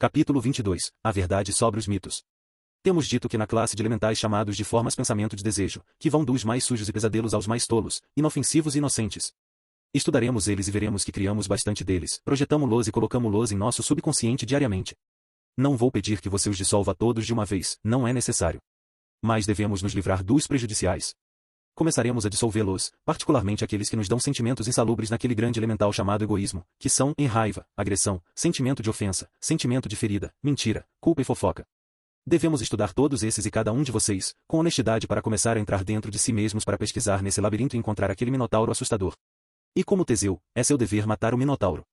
Capítulo 22. A verdade sobre os mitos. Temos dito que na classe de elementais chamados de formas pensamento de desejo, que vão dos mais sujos e pesadelos aos mais tolos, inofensivos e inocentes. Estudaremos eles e veremos que criamos bastante deles, projetamo-los e colocamo-los em nosso subconsciente diariamente. Não vou pedir que você os dissolva todos de uma vez, não é necessário. Mas devemos nos livrar dos prejudiciais. Começaremos a dissolvê-los, particularmente aqueles que nos dão sentimentos insalubres naquele grande elemental chamado egoísmo, que são raiva, agressão, sentimento de ofensa, sentimento de ferida, mentira, culpa e fofoca. Devemos estudar todos esses e cada um de vocês, com honestidade para começar a entrar dentro de si mesmos para pesquisar nesse labirinto e encontrar aquele minotauro assustador. E como Teseu, é seu dever matar o minotauro.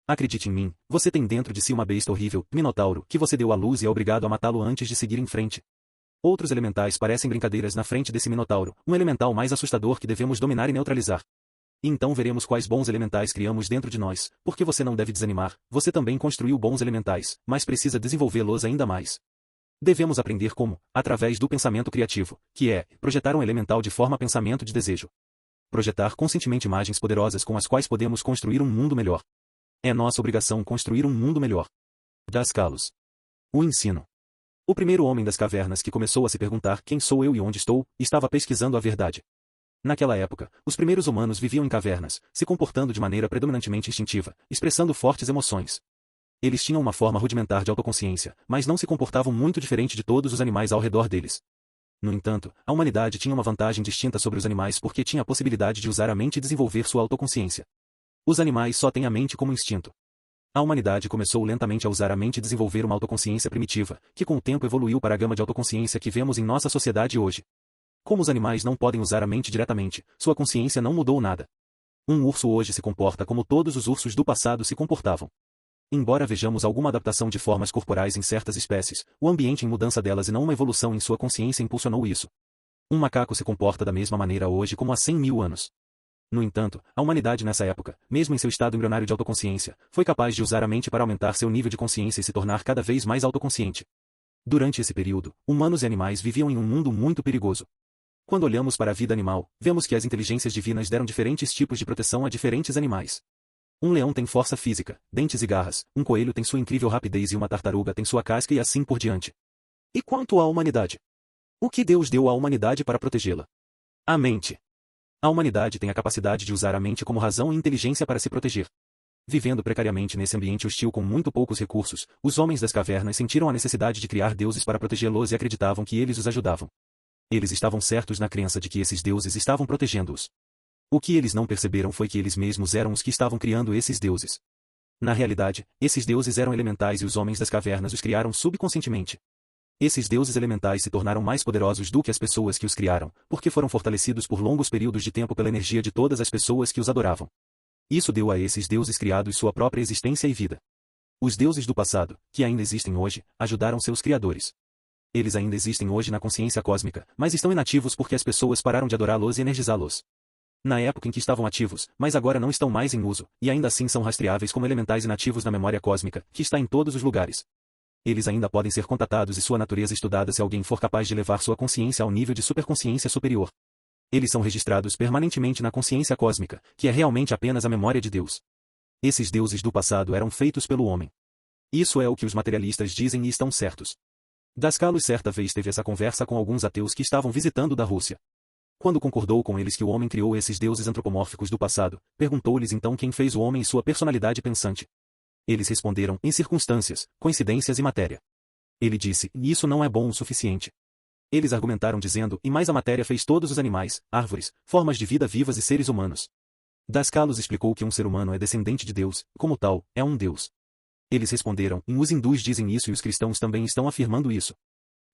Acredite em mim, você tem dentro de si uma besta horrível, minotauro, que você deu à luz e é obrigado a matá-lo antes de seguir em frente. Outros elementais parecem brincadeiras na frente desse minotauro, um elemental mais assustador que devemos dominar e neutralizar. E então veremos quais bons elementais criamos dentro de nós, porque você não deve desanimar, você também construiu bons elementais, mas precisa desenvolvê-los ainda mais. Devemos aprender como, através do pensamento criativo, que é, projetar um elemental de forma pensamento de desejo. Projetar conscientemente imagens poderosas com as quais podemos construir um mundo melhor. É nossa obrigação construir um mundo melhor. Das Kalos. O ensino. O primeiro homem das cavernas que começou a se perguntar quem sou eu e onde estou, estava pesquisando a verdade. Naquela época, os primeiros humanos viviam em cavernas, se comportando de maneira predominantemente instintiva, expressando fortes emoções. Eles tinham uma forma rudimentar de autoconsciência, mas não se comportavam muito diferente de todos os animais ao redor deles. No entanto, a humanidade tinha uma vantagem distinta sobre os animais porque tinha a possibilidade de usar a mente e desenvolver sua autoconsciência. Os animais só têm a mente como instinto. A humanidade começou lentamente a usar a mente e desenvolver uma autoconsciência primitiva, que com o tempo evoluiu para a gama de autoconsciência que vemos em nossa sociedade hoje. Como os animais não podem usar a mente diretamente, sua consciência não mudou nada. Um urso hoje se comporta como todos os ursos do passado se comportavam. Embora vejamos alguma adaptação de formas corporais em certas espécies, o ambiente em mudança delas e não uma evolução em sua consciência impulsionou isso. Um macaco se comporta da mesma maneira hoje como há 100 mil anos. No entanto, a humanidade nessa época, mesmo em seu estado embrionário de autoconsciência, foi capaz de usar a mente para aumentar seu nível de consciência e se tornar cada vez mais autoconsciente. Durante esse período, humanos e animais viviam em um mundo muito perigoso. Quando olhamos para a vida animal, vemos que as inteligências divinas deram diferentes tipos de proteção a diferentes animais. Um leão tem força física, dentes e garras, um coelho tem sua incrível rapidez e uma tartaruga tem sua casca e assim por diante. E quanto à humanidade? O que Deus deu à humanidade para protegê-la? A mente. A humanidade tem a capacidade de usar a mente como razão e inteligência para se proteger. Vivendo precariamente nesse ambiente hostil com muito poucos recursos, os homens das cavernas sentiram a necessidade de criar deuses para protegê-los e acreditavam que eles os ajudavam. Eles estavam certos na crença de que esses deuses estavam protegendo-os. O que eles não perceberam foi que eles mesmos eram os que estavam criando esses deuses. Na realidade, esses deuses eram elementais e os homens das cavernas os criaram subconscientemente. Esses deuses elementais se tornaram mais poderosos do que as pessoas que os criaram, porque foram fortalecidos por longos períodos de tempo pela energia de todas as pessoas que os adoravam. Isso deu a esses deuses criados sua própria existência e vida. Os deuses do passado, que ainda existem hoje, ajudaram seus criadores. Eles ainda existem hoje na consciência cósmica, mas estão inativos porque as pessoas pararam de adorá-los e energizá-los. Na época em que estavam ativos, mas agora não estão mais em uso, e ainda assim são rastreáveis como elementais inativos na memória cósmica, que está em todos os lugares. Eles ainda podem ser contatados e sua natureza estudada se alguém for capaz de levar sua consciência ao nível de superconsciência superior. Eles são registrados permanentemente na consciência cósmica, que é realmente apenas a memória de Deus. Esses deuses do passado eram feitos pelo homem. Isso é o que os materialistas dizem e estão certos. Das Kalos certa vez teve essa conversa com alguns ateus que estavam visitando da Rússia. Quando concordou com eles que o homem criou esses deuses antropomórficos do passado, perguntou-lhes então quem fez o homem e sua personalidade pensante. Eles responderam, em circunstâncias, coincidências e matéria. Ele disse, e isso não é bom o suficiente. Eles argumentaram dizendo, e mais a matéria fez todos os animais, árvores, formas de vida vivas e seres humanos. Das Kalos explicou que um ser humano é descendente de Deus, como tal, é um Deus. Eles responderam, e os hindus dizem isso e os cristãos também estão afirmando isso.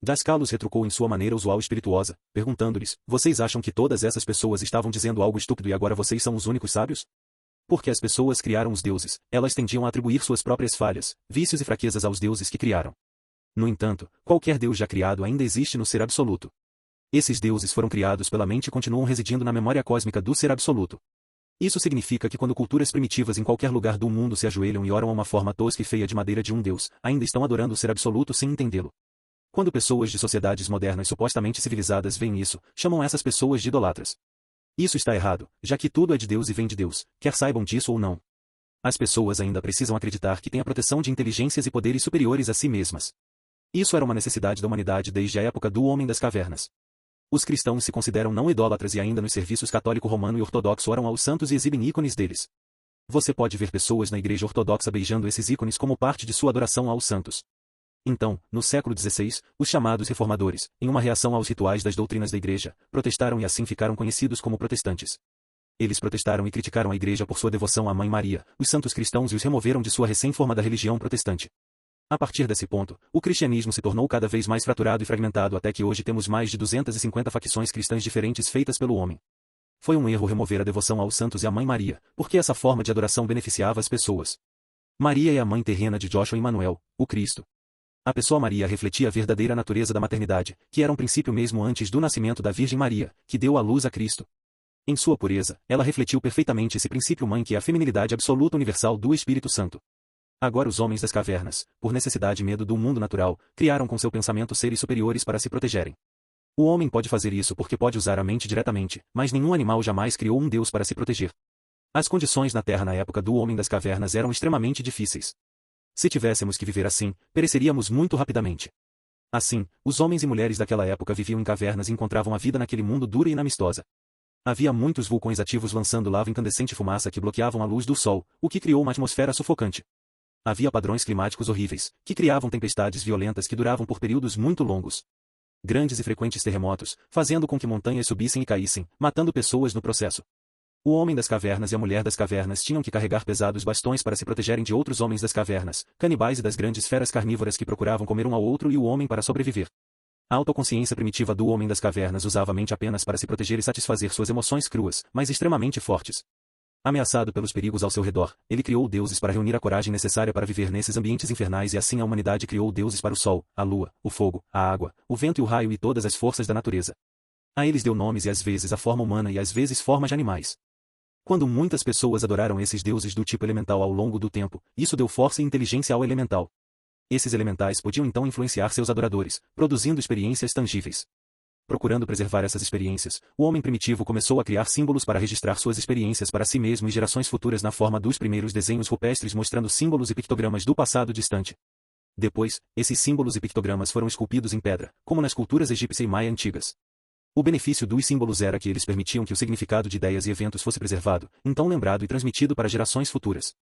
Das Kalos retrucou em sua maneira usual espirituosa, perguntando-lhes, vocês acham que todas essas pessoas estavam dizendo algo estúpido e agora vocês são os únicos sábios? Porque as pessoas criaram os deuses, elas tendiam a atribuir suas próprias falhas, vícios e fraquezas aos deuses que criaram. No entanto, qualquer deus já criado ainda existe no ser absoluto. Esses deuses foram criados pela mente e continuam residindo na memória cósmica do ser absoluto. Isso significa que quando culturas primitivas em qualquer lugar do mundo se ajoelham e oram a uma forma tosca e feia de madeira de um deus, ainda estão adorando o ser absoluto sem entendê-lo. Quando pessoas de sociedades modernas supostamente civilizadas veem isso, chamam essas pessoas de idolatras. Isso está errado, já que tudo é de Deus e vem de Deus, quer saibam disso ou não. As pessoas ainda precisam acreditar que têm a proteção de inteligências e poderes superiores a si mesmas. Isso era uma necessidade da humanidade desde a época do Homem das Cavernas. Os cristãos se consideram não idólatras e ainda nos serviços católico romano e ortodoxo oram aos santos e exibem ícones deles. Você pode ver pessoas na igreja ortodoxa beijando esses ícones como parte de sua adoração aos santos. Então, no século XVI, os chamados reformadores, em uma reação aos rituais das doutrinas da igreja, protestaram e assim ficaram conhecidos como protestantes. Eles protestaram e criticaram a igreja por sua devoção à Mãe Maria, os santos cristãos e os removeram de sua recém-formada religião protestante. A partir desse ponto, o cristianismo se tornou cada vez mais fraturado e fragmentado até que hoje temos mais de 250 facções cristãs diferentes feitas pelo homem. Foi um erro remover a devoção aos santos e à Mãe Maria, porque essa forma de adoração beneficiava as pessoas. Maria é a mãe terrena de Joshua e Manuel, o Cristo. A pessoa Maria refletia a verdadeira natureza da maternidade, que era um princípio mesmo antes do nascimento da Virgem Maria, que deu à luz a Cristo. Em sua pureza, ela refletiu perfeitamente esse princípio mãe que é a feminilidade absoluta universal do Espírito Santo. Agora os homens das cavernas, por necessidade e medo do mundo natural, criaram com seu pensamento seres superiores para se protegerem. O homem pode fazer isso porque pode usar a mente diretamente, mas nenhum animal jamais criou um Deus para se proteger. As condições na Terra na época do Homem das Cavernas eram extremamente difíceis. Se tivéssemos que viver assim, pereceríamos muito rapidamente. Assim, os homens e mulheres daquela época viviam em cavernas e encontravam a vida naquele mundo duro e inamistosa. Havia muitos vulcões ativos lançando lava incandescente e fumaça que bloqueavam a luz do sol, o que criou uma atmosfera sufocante. Havia padrões climáticos horríveis, que criavam tempestades violentas que duravam por períodos muito longos. Grandes e frequentes terremotos, fazendo com que montanhas subissem e caíssem, matando pessoas no processo. O homem das cavernas e a mulher das cavernas tinham que carregar pesados bastões para se protegerem de outros homens das cavernas, canibais e das grandes feras carnívoras que procuravam comer um ao outro e o homem para sobreviver. A autoconsciência primitiva do homem das cavernas usava a mente apenas para se proteger e satisfazer suas emoções cruas, mas extremamente fortes. Ameaçado pelos perigos ao seu redor, ele criou deuses para reunir a coragem necessária para viver nesses ambientes infernais e assim a humanidade criou deuses para o sol, a lua, o fogo, a água, o vento e o raio e todas as forças da natureza. A eles deu nomes e às vezes a forma humana e às vezes formas de animais. Quando muitas pessoas adoraram esses deuses do tipo elemental ao longo do tempo, isso deu força e inteligência ao elemental. Esses elementais podiam então influenciar seus adoradores, produzindo experiências tangíveis. Procurando preservar essas experiências, o homem primitivo começou a criar símbolos para registrar suas experiências para si mesmo e gerações futuras na forma dos primeiros desenhos rupestres mostrando símbolos e pictogramas do passado distante. Depois, esses símbolos e pictogramas foram esculpidos em pedra, como nas culturas egípcia e maia antigas. O benefício dos símbolos era que eles permitiam que o significado de ideias e eventos fosse preservado, então lembrado e transmitido para gerações futuras.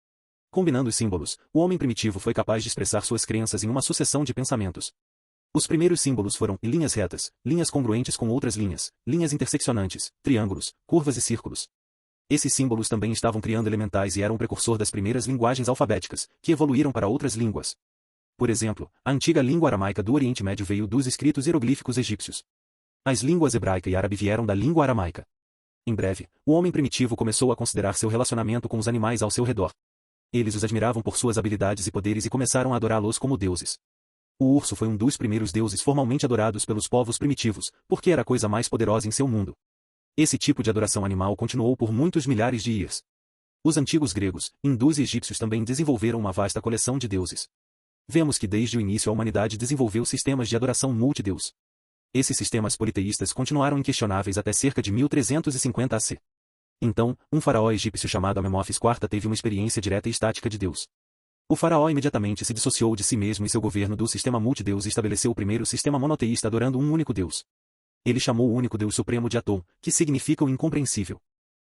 Combinando os símbolos, o homem primitivo foi capaz de expressar suas crenças em uma sucessão de pensamentos. Os primeiros símbolos foram linhas retas, linhas congruentes com outras linhas, linhas interseccionantes, triângulos, curvas e círculos. Esses símbolos também estavam criando elementais e eram o precursor das primeiras linguagens alfabéticas, que evoluíram para outras línguas. Por exemplo, a antiga língua aramaica do Oriente Médio veio dos escritos hieroglíficos egípcios. As línguas hebraica e árabe vieram da língua aramaica. Em breve, o homem primitivo começou a considerar seu relacionamento com os animais ao seu redor. Eles os admiravam por suas habilidades e poderes e começaram a adorá-los como deuses. O urso foi um dos primeiros deuses formalmente adorados pelos povos primitivos, porque era a coisa mais poderosa em seu mundo. Esse tipo de adoração animal continuou por muitos milhares de years. Os antigos gregos, hindus e egípcios também desenvolveram uma vasta coleção de deuses. Vemos que desde o início a humanidade desenvolveu sistemas de adoração multideus. Esses sistemas politeístas continuaram inquestionáveis até cerca de 1350 AC. Então, um faraó egípcio chamado Amenófis IV teve uma experiência direta e estática de Deus. O faraó imediatamente se dissociou de si mesmo e seu governo do sistema multideus e estabeleceu o primeiro sistema monoteísta adorando um único Deus. Ele chamou o único Deus supremo de Atum, que significa o incompreensível.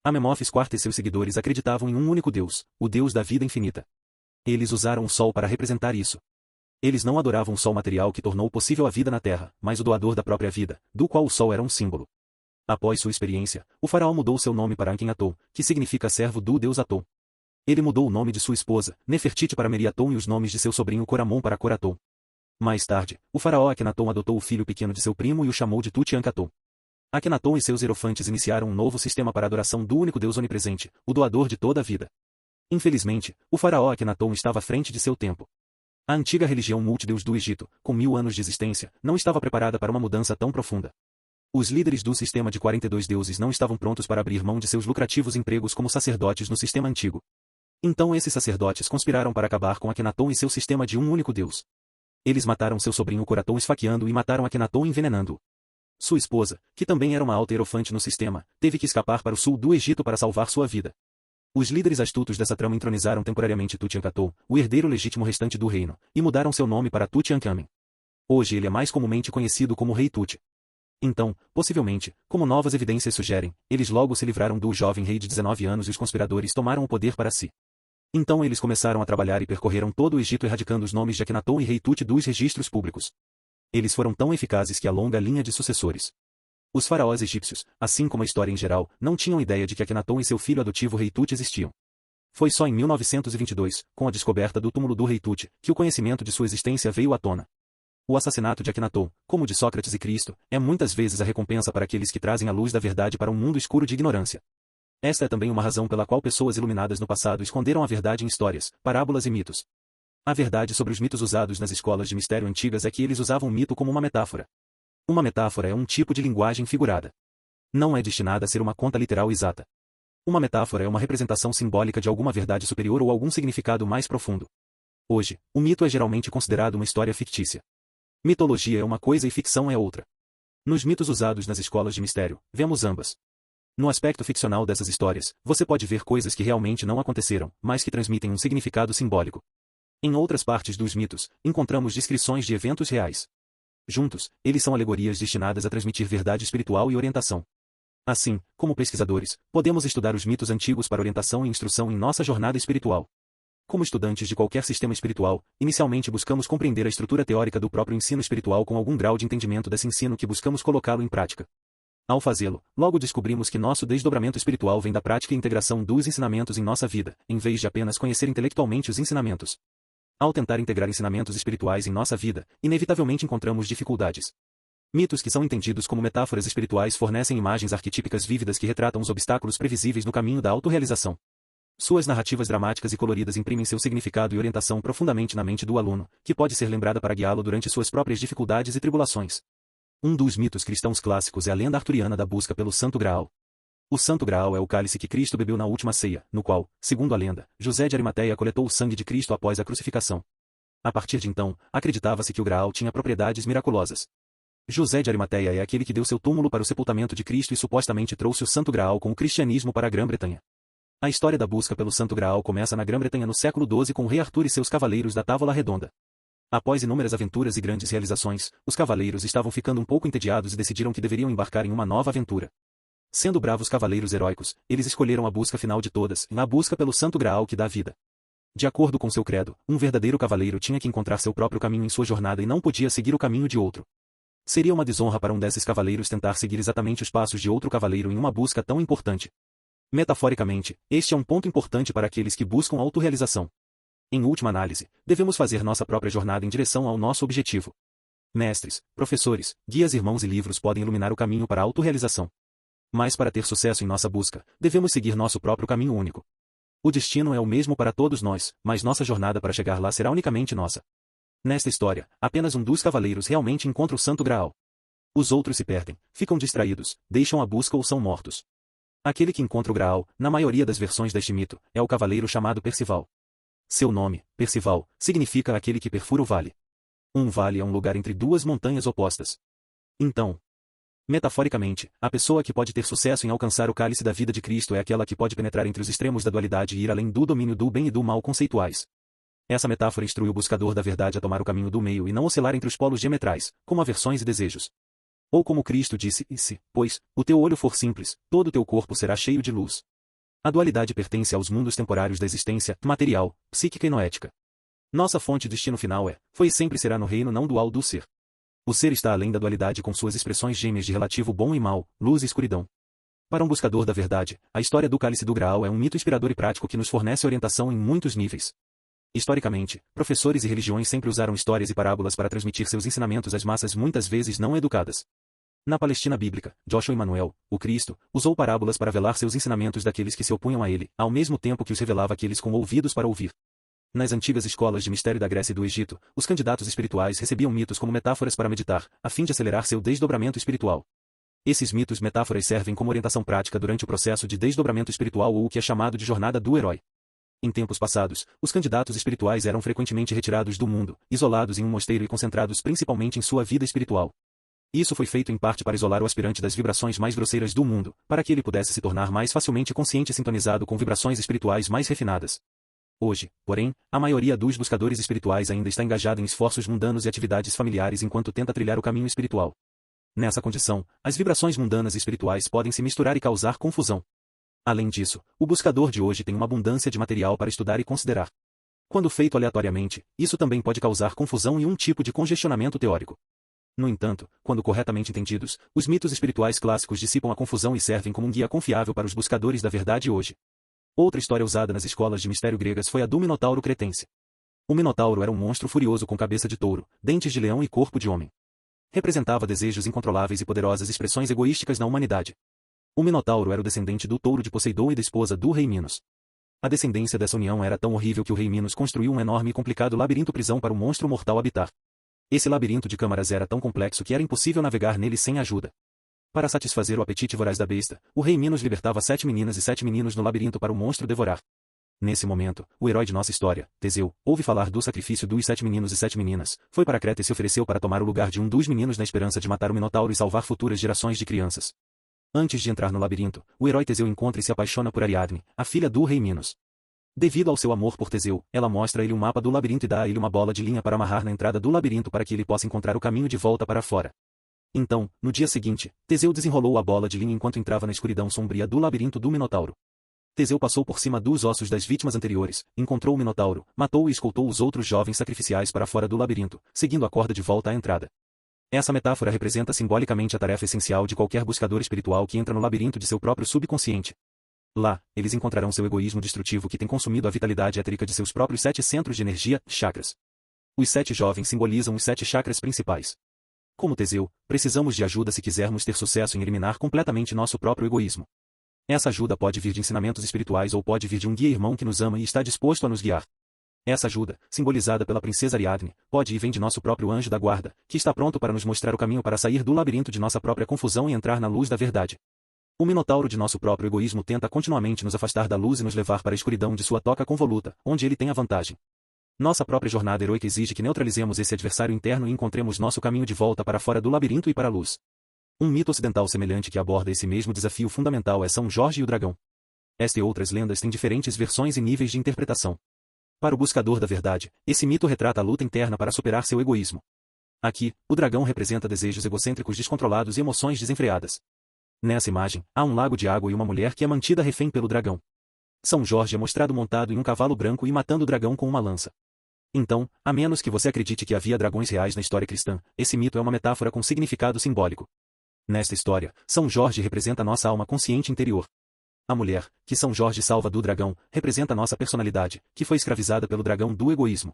Amenófis IV e seus seguidores acreditavam em um único Deus, o Deus da vida infinita. Eles usaram o sol para representar isso. Eles não adoravam o sol material que tornou possível a vida na Terra, mas o doador da própria vida, do qual o sol era um símbolo. Após sua experiência, o faraó mudou seu nome para Ankin-Atom, que significa servo do deus Atom. Ele mudou o nome de sua esposa, Nefertiti para Meri-Atom e os nomes de seu sobrinho Coramon para Cor-Atom. Mais tarde, o faraó Akhenaton adotou o filho pequeno de seu primo e o chamou de Tut-Ankh-Atom. Akhenaton e seus hierofantes iniciaram um novo sistema para a adoração do único Deus onipresente, o doador de toda a vida. Infelizmente, o faraó Akhenaton estava à frente de seu tempo. A antiga religião multideus do Egito, com 1000 anos de existência, não estava preparada para uma mudança tão profunda. Os líderes do sistema de 42 deuses não estavam prontos para abrir mão de seus lucrativos empregos como sacerdotes no sistema antigo. Então esses sacerdotes conspiraram para acabar com Akhenaton e seu sistema de um único Deus. Eles mataram seu sobrinho Cor-Atom esfaqueando e mataram Akhenaton envenenando-o. Sua esposa, que também era uma alta hierofante no sistema, teve que escapar para o sul do Egito para salvar sua vida. Os líderes astutos dessa trama entronizaram temporariamente Tutankhamun, o herdeiro legítimo restante do reino, e mudaram seu nome para Tutankhamen. Hoje ele é mais comumente conhecido como Rei Tut. Então, possivelmente, como novas evidências sugerem, eles logo se livraram do jovem rei de 19 anos e os conspiradores tomaram o poder para si. Então eles começaram a trabalhar e percorreram todo o Egito erradicando os nomes de Akhenaton e Rei Tut dos registros públicos. Eles foram tão eficazes que a longa linha de sucessores. Os faraós egípcios, assim como a história em geral, não tinham ideia de que Akhenaton e seu filho adotivo Rei Tut existiam. Foi só em 1922, com a descoberta do túmulo do Rei Tut, que o conhecimento de sua existência veio à tona. O assassinato de Akhenaton, como o de Sócrates e Cristo, é muitas vezes a recompensa para aqueles que trazem a luz da verdade para um mundo escuro de ignorância. Esta é também uma razão pela qual pessoas iluminadas no passado esconderam a verdade em histórias, parábolas e mitos. A verdade sobre os mitos usados nas escolas de mistério antigas é que eles usavam o mito como uma metáfora. Uma metáfora é um tipo de linguagem figurada. Não é destinada a ser uma conta literal exata. Uma metáfora é uma representação simbólica de alguma verdade superior ou algum significado mais profundo. Hoje, o mito é geralmente considerado uma história fictícia. Mitologia é uma coisa e ficção é outra. Nos mitos usados nas escolas de mistério, vemos ambas. No aspecto ficcional dessas histórias, você pode ver coisas que realmente não aconteceram, mas que transmitem um significado simbólico. Em outras partes dos mitos, encontramos descrições de eventos reais. Juntos, eles são alegorias destinadas a transmitir verdade espiritual e orientação. Assim, como pesquisadores, podemos estudar os mitos antigos para orientação e instrução em nossa jornada espiritual. Como estudantes de qualquer sistema espiritual, inicialmente buscamos compreender a estrutura teórica do próprio ensino espiritual com algum grau de entendimento desse ensino que buscamos colocá-lo em prática. Ao fazê-lo, logo descobrimos que nosso desdobramento espiritual vem da prática e integração dos ensinamentos em nossa vida, em vez de apenas conhecer intelectualmente os ensinamentos. Ao tentar integrar ensinamentos espirituais em nossa vida, inevitavelmente encontramos dificuldades. Mitos que são entendidos como metáforas espirituais fornecem imagens arquetípicas vívidas que retratam os obstáculos previsíveis no caminho da autorrealização. Suas narrativas dramáticas e coloridas imprimem seu significado e orientação profundamente na mente do aluno, que pode ser lembrada para guiá-lo durante suas próprias dificuldades e tribulações. Um dos mitos cristãos clássicos é a lenda arturiana da busca pelo Santo Graal. O Santo Graal é o cálice que Cristo bebeu na última ceia, no qual, segundo a lenda, José de Arimateia coletou o sangue de Cristo após a crucificação. A partir de então, acreditava-se que o Graal tinha propriedades miraculosas. José de Arimateia é aquele que deu seu túmulo para o sepultamento de Cristo e supostamente trouxe o Santo Graal com o cristianismo para a Grã-Bretanha. A história da busca pelo Santo Graal começa na Grã-Bretanha no século XII com o rei Arthur e seus cavaleiros da Távola Redonda. Após inúmeras aventuras e grandes realizações, os cavaleiros estavam ficando um pouco entediados e decidiram que deveriam embarcar em uma nova aventura. Sendo bravos cavaleiros heróicos, eles escolheram a busca final de todas, na busca pelo Santo Graal que dá vida. De acordo com seu credo, um verdadeiro cavaleiro tinha que encontrar seu próprio caminho em sua jornada e não podia seguir o caminho de outro. Seria uma desonra para um desses cavaleiros tentar seguir exatamente os passos de outro cavaleiro em uma busca tão importante. Metaforicamente, este é um ponto importante para aqueles que buscam autorrealização. Em última análise, devemos fazer nossa própria jornada em direção ao nosso objetivo. Mestres, professores, guias, irmãos e livros podem iluminar o caminho para a autorrealização. Mas para ter sucesso em nossa busca, devemos seguir nosso próprio caminho único. O destino é o mesmo para todos nós, mas nossa jornada para chegar lá será unicamente nossa. Nesta história, apenas um dos cavaleiros realmente encontra o Santo Graal. Os outros se perdem, ficam distraídos, deixam a busca ou são mortos. Aquele que encontra o Graal, na maioria das versões deste mito, é o cavaleiro chamado Percival. Seu nome, Percival, significa aquele que perfura o vale. Um vale é um lugar entre duas montanhas opostas. Então, metaforicamente, a pessoa que pode ter sucesso em alcançar o cálice da vida de Cristo é aquela que pode penetrar entre os extremos da dualidade e ir além do domínio do bem e do mal conceituais. Essa metáfora instrui o buscador da verdade a tomar o caminho do meio e não oscilar entre os polos diametrais, como aversões e desejos. Ou como Cristo disse, se, pois, o teu olho for simples, todo o teu corpo será cheio de luz. A dualidade pertence aos mundos temporários da existência, material, psíquica e noética. Nossa fonte de destino final foi e sempre será no reino não dual do ser. O ser está além da dualidade com suas expressões gêmeas de relativo bom e mal, luz e escuridão. Para um buscador da verdade, a história do cálice do Graal é um mito inspirador e prático que nos fornece orientação em muitos níveis. Historicamente, professores e religiões sempre usaram histórias e parábolas para transmitir seus ensinamentos às massas muitas vezes não educadas. Na Palestina bíblica, Joshua Emanuel, o Cristo, usou parábolas para velar seus ensinamentos daqueles que se opunham a ele, ao mesmo tempo que os revelava àqueles com ouvidos para ouvir. Nas antigas escolas de mistério da Grécia e do Egito, os candidatos espirituais recebiam mitos como metáforas para meditar, a fim de acelerar seu desdobramento espiritual. Esses mitos metáforas servem como orientação prática durante o processo de desdobramento espiritual ou o que é chamado de jornada do herói. Em tempos passados, os candidatos espirituais eram frequentemente retirados do mundo, isolados em um mosteiro e concentrados principalmente em sua vida espiritual. Isso foi feito em parte para isolar o aspirante das vibrações mais grosseiras do mundo, para que ele pudesse se tornar mais facilmente consciente e sintonizado com vibrações espirituais mais refinadas. Hoje, porém, a maioria dos buscadores espirituais ainda está engajada em esforços mundanos e atividades familiares enquanto tenta trilhar o caminho espiritual. Nessa condição, as vibrações mundanas e espirituais podem se misturar e causar confusão. Além disso, o buscador de hoje tem uma abundância de material para estudar e considerar. Quando feito aleatoriamente, isso também pode causar confusão e um tipo de congestionamento teórico. No entanto, quando corretamente entendidos, os mitos espirituais clássicos dissipam a confusão e servem como um guia confiável para os buscadores da verdade hoje. Outra história usada nas escolas de mistério gregas foi a do Minotauro cretense. O Minotauro era um monstro furioso com cabeça de touro, dentes de leão e corpo de homem. Representava desejos incontroláveis e poderosas expressões egoísticas na humanidade. O Minotauro era o descendente do touro de Poseidon e da esposa do rei Minos. A descendência dessa união era tão horrível que o rei Minos construiu um enorme e complicado labirinto-prisão para o monstro mortal habitar. Esse labirinto de câmaras era tão complexo que era impossível navegar nele sem ajuda. Para satisfazer o apetite voraz da besta, o rei Minos libertava 7 meninas e 7 meninos no labirinto para o monstro devorar. Nesse momento, o herói de nossa história, Teseu, ouve falar do sacrifício dos 7 meninos e 7 meninas, foi para Creta e se ofereceu para tomar o lugar de um dos meninos na esperança de matar o Minotauro e salvar futuras gerações de crianças. Antes de entrar no labirinto, o herói Teseu encontra e se apaixona por Ariadne, a filha do rei Minos. Devido ao seu amor por Teseu, ela mostra a ele um mapa do labirinto e dá a ele uma bola de linha para amarrar na entrada do labirinto para que ele possa encontrar o caminho de volta para fora. Então, no dia seguinte, Teseu desenrolou a bola de linha enquanto entrava na escuridão sombria do labirinto do Minotauro. Teseu passou por cima dos ossos das vítimas anteriores, encontrou o Minotauro, matou e escoltou os outros jovens sacrificiais para fora do labirinto, seguindo a corda de volta à entrada. Essa metáfora representa simbolicamente a tarefa essencial de qualquer buscador espiritual que entra no labirinto de seu próprio subconsciente. Lá, eles encontrarão seu egoísmo destrutivo que tem consumido a vitalidade éterica de seus próprios 7 centros de energia, chakras. Os 7 jovens simbolizam os 7 chakras principais. Como Teseu, precisamos de ajuda se quisermos ter sucesso em eliminar completamente nosso próprio egoísmo. Essa ajuda pode vir de ensinamentos espirituais ou pode vir de um guia-irmão que nos ama e está disposto a nos guiar. Essa ajuda, simbolizada pela princesa Ariadne, pode e vem de nosso próprio anjo da guarda, que está pronto para nos mostrar o caminho para sair do labirinto de nossa própria confusão e entrar na luz da verdade. O Minotauro de nosso próprio egoísmo tenta continuamente nos afastar da luz e nos levar para a escuridão de sua toca convoluta, onde ele tem a vantagem. Nossa própria jornada heroica exige que neutralizemos esse adversário interno e encontremos nosso caminho de volta para fora do labirinto e para a luz. Um mito ocidental semelhante que aborda esse mesmo desafio fundamental é São Jorge e o Dragão. Esta e outras lendas têm diferentes versões e níveis de interpretação. Para o buscador da verdade, esse mito retrata a luta interna para superar seu egoísmo. Aqui, o dragão representa desejos egocêntricos descontrolados e emoções desenfreadas. Nessa imagem, há um lago de água e uma mulher que é mantida refém pelo dragão. São Jorge é mostrado montado em um cavalo branco e matando o dragão com uma lança. Então, a menos que você acredite que havia dragões reais na história cristã, esse mito é uma metáfora com significado simbólico. Nesta história, São Jorge representa nossa alma consciente interior. A mulher, que São Jorge salva do dragão, representa nossa personalidade, que foi escravizada pelo dragão do egoísmo.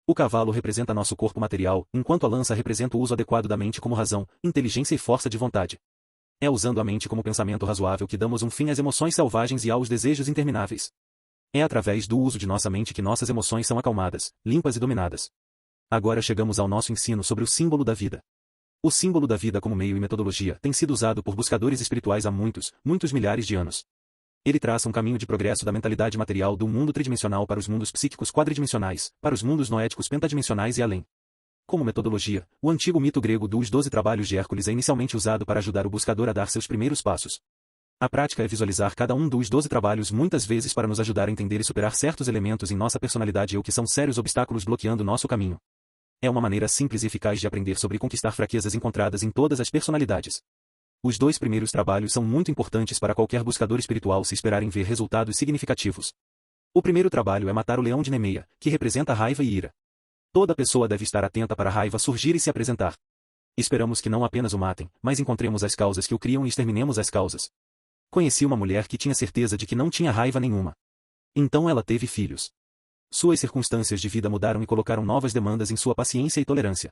O cavalo representa nosso corpo material, enquanto a lança representa o uso adequado da mente como razão, inteligência e força de vontade. É usando a mente como pensamento razoável que damos um fim às emoções selvagens e aos desejos intermináveis. É através do uso de nossa mente que nossas emoções são acalmadas, limpas e dominadas. Agora chegamos ao nosso ensino sobre o símbolo da vida. O símbolo da vida como meio e metodologia tem sido usado por buscadores espirituais há muitos milhares de anos. Ele traça um caminho de progresso da mentalidade material do mundo tridimensional para os mundos psíquicos quadridimensionais, para os mundos noéticos pentadimensionais e além. Como metodologia, o antigo mito grego dos 12 trabalhos de Hércules é inicialmente usado para ajudar o buscador a dar seus primeiros passos. A prática é visualizar cada um dos 12 trabalhos muitas vezes para nos ajudar a entender e superar certos elementos em nossa personalidade ou que são sérios obstáculos bloqueando nosso caminho. É uma maneira simples e eficaz de aprender sobre conquistar fraquezas encontradas em todas as personalidades. Os 2 primeiros trabalhos são muito importantes para qualquer buscador espiritual se esperar em ver resultados significativos. O primeiro trabalho é matar o leão de Nemeia, que representa raiva e ira. Toda pessoa deve estar atenta para a raiva surgir e se apresentar. Esperamos que não apenas o matem, mas encontremos as causas que o criam e exterminemos as causas. Conheci uma mulher que tinha certeza de que não tinha raiva nenhuma. Então ela teve filhos. Suas circunstâncias de vida mudaram e colocaram novas demandas em sua paciência e tolerância.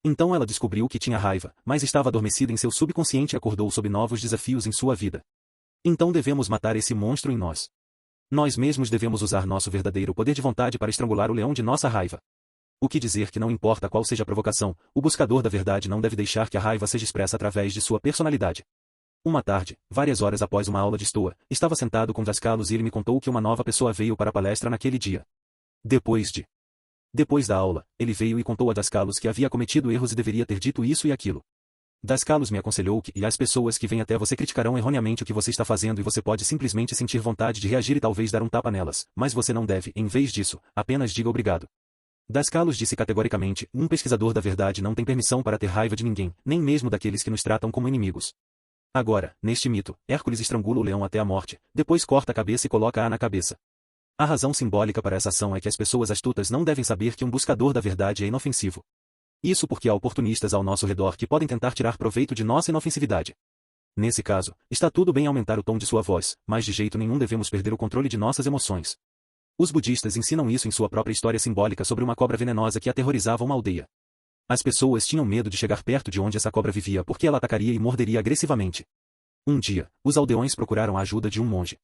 Então ela descobriu que tinha raiva, mas estava adormecida em seu subconsciente e acordou sob novos desafios em sua vida. Então devemos matar esse monstro em nós. Nós mesmos devemos usar nosso verdadeiro poder de vontade para estrangular o leão de nossa raiva. O que dizer que não importa qual seja a provocação, o buscador da verdade não deve deixar que a raiva seja expressa através de sua personalidade. Uma tarde, várias horas após uma aula de Stoa, estava sentado com Dascalos e ele me contou que uma nova pessoa veio para a palestra naquele dia. Depois da aula, ele veio e contou a Dascalos que havia cometido erros e deveria ter dito isso e aquilo. Dascalos me aconselhou que e as pessoas que vêm até você criticarão erroneamente o que você está fazendo e você pode simplesmente sentir vontade de reagir e talvez dar um tapa nelas, mas você não deve, em vez disso, apenas diga obrigado. Dascalos disse categoricamente, um pesquisador da verdade não tem permissão para ter raiva de ninguém, nem mesmo daqueles que nos tratam como inimigos. Agora, neste mito, Hércules estrangula o leão até a morte, depois corta a cabeça e coloca-a na cabeça. A razão simbólica para essa ação é que as pessoas astutas não devem saber que um buscador da verdade é inofensivo. Isso porque há oportunistas ao nosso redor que podem tentar tirar proveito de nossa inofensividade. Nesse caso, está tudo bem aumentar o tom de sua voz, mas de jeito nenhum devemos perder o controle de nossas emoções. Os budistas ensinam isso em sua própria história simbólica sobre uma cobra venenosa que aterrorizava uma aldeia. As pessoas tinham medo de chegar perto de onde essa cobra vivia porque ela atacaria e morderia agressivamente. Um dia, os aldeões procuraram a ajuda de um monge.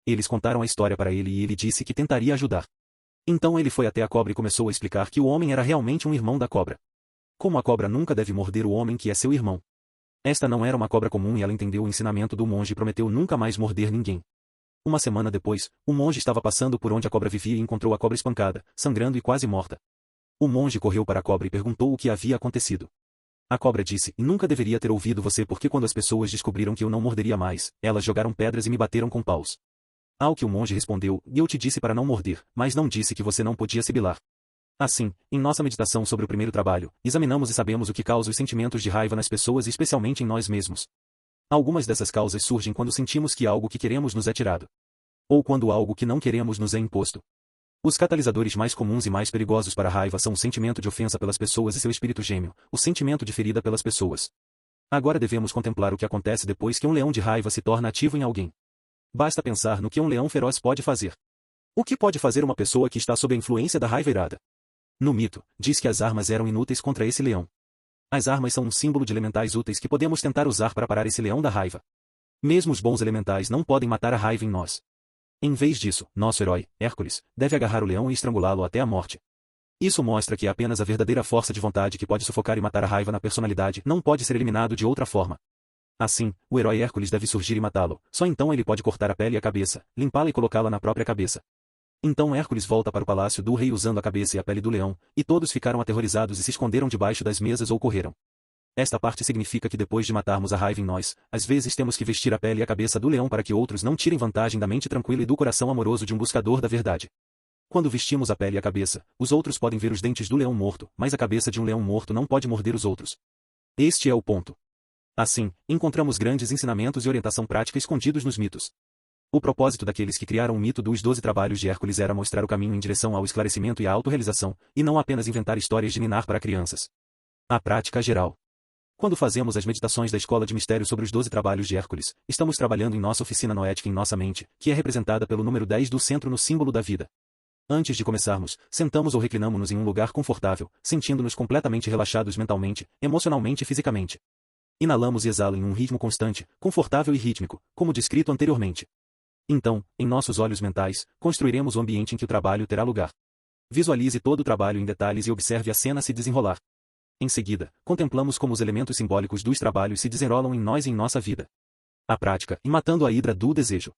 Eles contaram a história para ele e ele disse que tentaria ajudar. Então ele foi até a cobra e começou a explicar que o homem era realmente um irmão da cobra. Como a cobra nunca deve morder o homem que é seu irmão. Esta não era uma cobra comum e ela entendeu o ensinamento do monge e prometeu nunca mais morder ninguém. Uma semana depois, o monge estava passando por onde a cobra vivia e encontrou a cobra espancada, sangrando e quase morta. O monge correu para a cobra e perguntou o que havia acontecido. A cobra disse, nunca deveria ter ouvido você porque quando as pessoas descobriram que eu não morderia mais, elas jogaram pedras e me bateram com paus. Ao que o monge respondeu, e eu te disse para não morder, mas não disse que você não podia sibilar. Assim, em nossa meditação sobre o primeiro trabalho, examinamos e sabemos o que causa os sentimentos de raiva nas pessoas e especialmente em nós mesmos. Algumas dessas causas surgem quando sentimos que algo que queremos nos é tirado. Ou quando algo que não queremos nos é imposto. Os catalisadores mais comuns e mais perigosos para a raiva são o sentimento de ofensa pelas pessoas e seu espírito gêmeo, o sentimento de ferida pelas pessoas. Agora devemos contemplar o que acontece depois que um leão de raiva se torna ativo em alguém. Basta pensar no que um leão feroz pode fazer. O que pode fazer uma pessoa que está sob a influência da raiva irada? No mito, diz que as armas eram inúteis contra esse leão. As armas são um símbolo de elementais úteis que podemos tentar usar para parar esse leão da raiva. Mesmo os bons elementais não podem matar a raiva em nós. Em vez disso, nosso herói, Hércules, deve agarrar o leão e estrangulá-lo até a morte. Isso mostra que apenas a verdadeira força de vontade que pode sufocar e matar a raiva na personalidade não pode ser eliminado de outra forma. Assim, o herói Hércules deve surgir e matá-lo, só então ele pode cortar a pele e a cabeça, limpá-la e colocá-la na própria cabeça. Então Hércules volta para o palácio do rei usando a cabeça e a pele do leão, e todos ficaram aterrorizados e se esconderam debaixo das mesas ou correram. Esta parte significa que depois de matarmos a raiva em nós, às vezes temos que vestir a pele e a cabeça do leão para que outros não tirem vantagem da mente tranquila e do coração amoroso de um buscador da verdade. Quando vestimos a pele e a cabeça, os outros podem ver os dentes do leão morto, mas a cabeça de um leão morto não pode morder os outros. Este é o ponto. Assim, encontramos grandes ensinamentos e orientação prática escondidos nos mitos. O propósito daqueles que criaram o mito dos 12 trabalhos de Hércules era mostrar o caminho em direção ao esclarecimento e à autorrealização, e não apenas inventar histórias de ninar para crianças. A prática geral. Quando fazemos as meditações da Escola de Mistério sobre os 12 trabalhos de Hércules, estamos trabalhando em nossa oficina noética em nossa mente, que é representada pelo número 10 do centro no símbolo da vida. Antes de começarmos, sentamos ou reclinamos-nos em um lugar confortável, sentindo-nos completamente relaxados mentalmente, emocionalmente e fisicamente. Inalamos e exala em um ritmo constante, confortável e rítmico, como descrito anteriormente. Então, em nossos olhos mentais, construiremos o ambiente em que o trabalho terá lugar. Visualize todo o trabalho em detalhes e observe a cena se desenrolar. Em seguida, contemplamos como os elementos simbólicos dos trabalhos se desenrolam em nós e em nossa vida. A prática, e matando a hidra do desejo.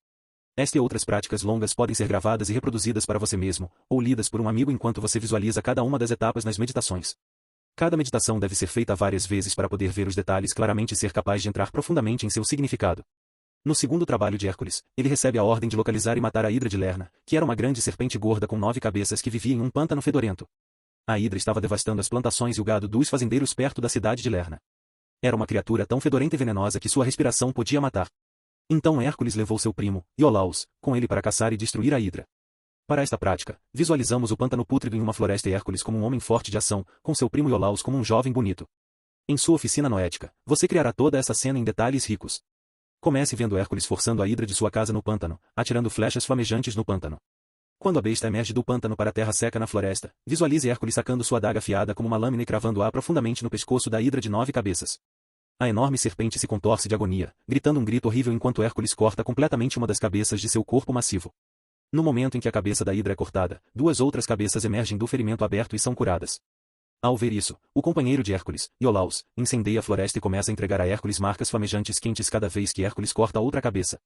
Esta e outras práticas longas podem ser gravadas e reproduzidas para você mesmo, ou lidas por um amigo enquanto você visualiza cada uma das etapas nas meditações. Cada meditação deve ser feita várias vezes para poder ver os detalhes claramente e ser capaz de entrar profundamente em seu significado. No segundo trabalho de Hércules, ele recebe a ordem de localizar e matar a hidra de Lerna, que era uma grande serpente gorda com 9 cabeças que vivia em um pântano fedorento. A hidra estava devastando as plantações e o gado dos fazendeiros perto da cidade de Lerna. Era uma criatura tão fedorenta e venenosa que sua respiração podia matar. Então Hércules levou seu primo, Iolaus, com ele para caçar e destruir a hidra. Para esta prática, visualizamos o pântano pútrido em uma floresta e Hércules como um homem forte de ação, com seu primo Iolaus como um jovem bonito. Em sua oficina noética, você criará toda essa cena em detalhes ricos. Comece vendo Hércules forçando a hidra de sua casa no pântano, atirando flechas flamejantes no pântano. Quando a besta emerge do pântano para a terra seca na floresta, visualize Hércules sacando sua adaga afiada como uma lâmina e cravando-a profundamente no pescoço da hidra de 9 cabeças. A enorme serpente se contorce de agonia, gritando um grito horrível enquanto Hércules corta completamente uma das cabeças de seu corpo massivo. No momento em que a cabeça da hidra é cortada, 2 outras cabeças emergem do ferimento aberto e são curadas. Ao ver isso, o companheiro de Hércules, Iolaus, incendeia a floresta e começa a entregar a Hércules marcas flamejantes quentes cada vez que Hércules corta outra cabeça.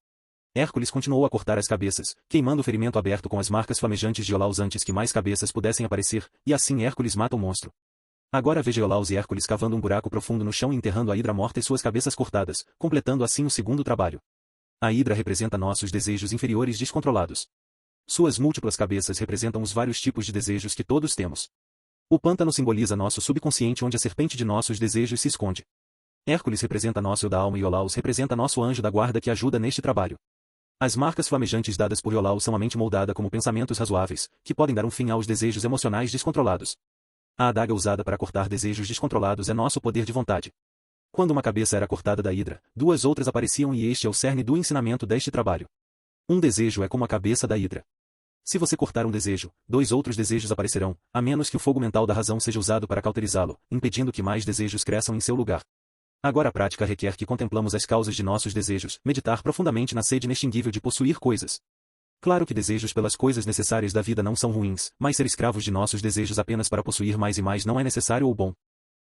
Hércules continuou a cortar as cabeças, queimando o ferimento aberto com as marcas flamejantes de Iolaus antes que mais cabeças pudessem aparecer, e assim Hércules mata o monstro. Agora veja Iolaus e Hércules cavando um buraco profundo no chão e enterrando a hidra morta e suas cabeças cortadas, completando assim o segundo trabalho. A hidra representa nossos desejos inferiores descontrolados. Suas múltiplas cabeças representam os vários tipos de desejos que todos temos. O pântano simboliza nosso subconsciente onde a serpente de nossos desejos se esconde. Hércules representa nosso eu da alma e Iolaus representa nosso anjo da guarda que ajuda neste trabalho. As marcas flamejantes dadas por Iolaus são a mente moldada como pensamentos razoáveis, que podem dar um fim aos desejos emocionais descontrolados. A adaga usada para cortar desejos descontrolados é nosso poder de vontade. Quando uma cabeça era cortada da hidra, duas outras apareciam e este é o cerne do ensinamento deste trabalho. Um desejo é como a cabeça da hidra. Se você cortar um desejo, dois outros desejos aparecerão, a menos que o fogo mental da razão seja usado para cauterizá-lo, impedindo que mais desejos cresçam em seu lugar. Agora a prática requer que contemplamos as causas de nossos desejos, meditar profundamente na sede inextinguível de possuir coisas. Claro que desejos pelas coisas necessárias da vida não são ruins, mas ser escravos de nossos desejos apenas para possuir mais e mais não é necessário ou bom.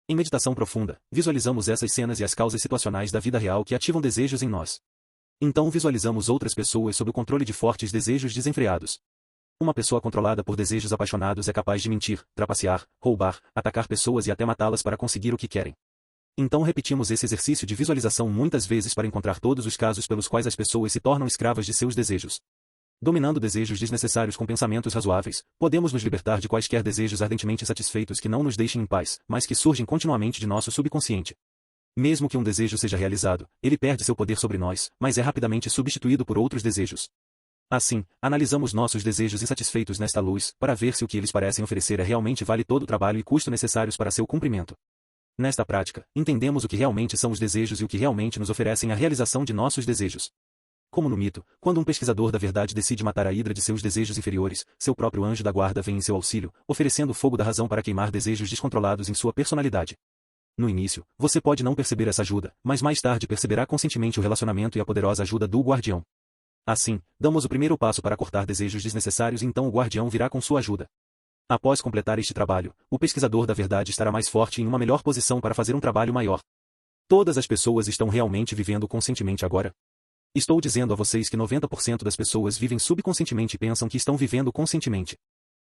Em meditação profunda, visualizamos essas cenas e as causas situacionais da vida real que ativam desejos em nós. Então visualizamos outras pessoas sob o controle de fortes desejos desenfreados. Uma pessoa controlada por desejos apaixonados é capaz de mentir, trapacear, roubar, atacar pessoas e até matá-las para conseguir o que querem. Então repetimos esse exercício de visualização muitas vezes para encontrar todos os casos pelos quais as pessoas se tornam escravas de seus desejos. Dominando desejos desnecessários com pensamentos razoáveis, podemos nos libertar de quaisquer desejos ardentemente satisfeitos que não nos deixem em paz, mas que surgem continuamente de nosso subconsciente. Mesmo que um desejo seja realizado, ele perde seu poder sobre nós, mas é rapidamente substituído por outros desejos. Assim, analisamos nossos desejos insatisfeitos nesta luz, para ver se o que eles parecem oferecer realmente vale todo o trabalho e custo necessários para seu cumprimento. Nesta prática, entendemos o que realmente são os desejos e o que realmente nos oferecem a realização de nossos desejos. Como no mito, quando um pesquisador da verdade decide matar a hidra de seus desejos inferiores, seu próprio anjo da guarda vem em seu auxílio, oferecendo o fogo da razão para queimar desejos descontrolados em sua personalidade. No início, você pode não perceber essa ajuda, mas mais tarde perceberá conscientemente o relacionamento e a poderosa ajuda do guardião. Assim, damos o primeiro passo para cortar desejos desnecessários e então o guardião virá com sua ajuda. Após completar este trabalho, o pesquisador da verdade estará mais forte e em uma melhor posição para fazer um trabalho maior. Todas as pessoas estão realmente vivendo conscientemente agora? Estou dizendo a vocês que 90% das pessoas vivem subconscientemente e pensam que estão vivendo conscientemente.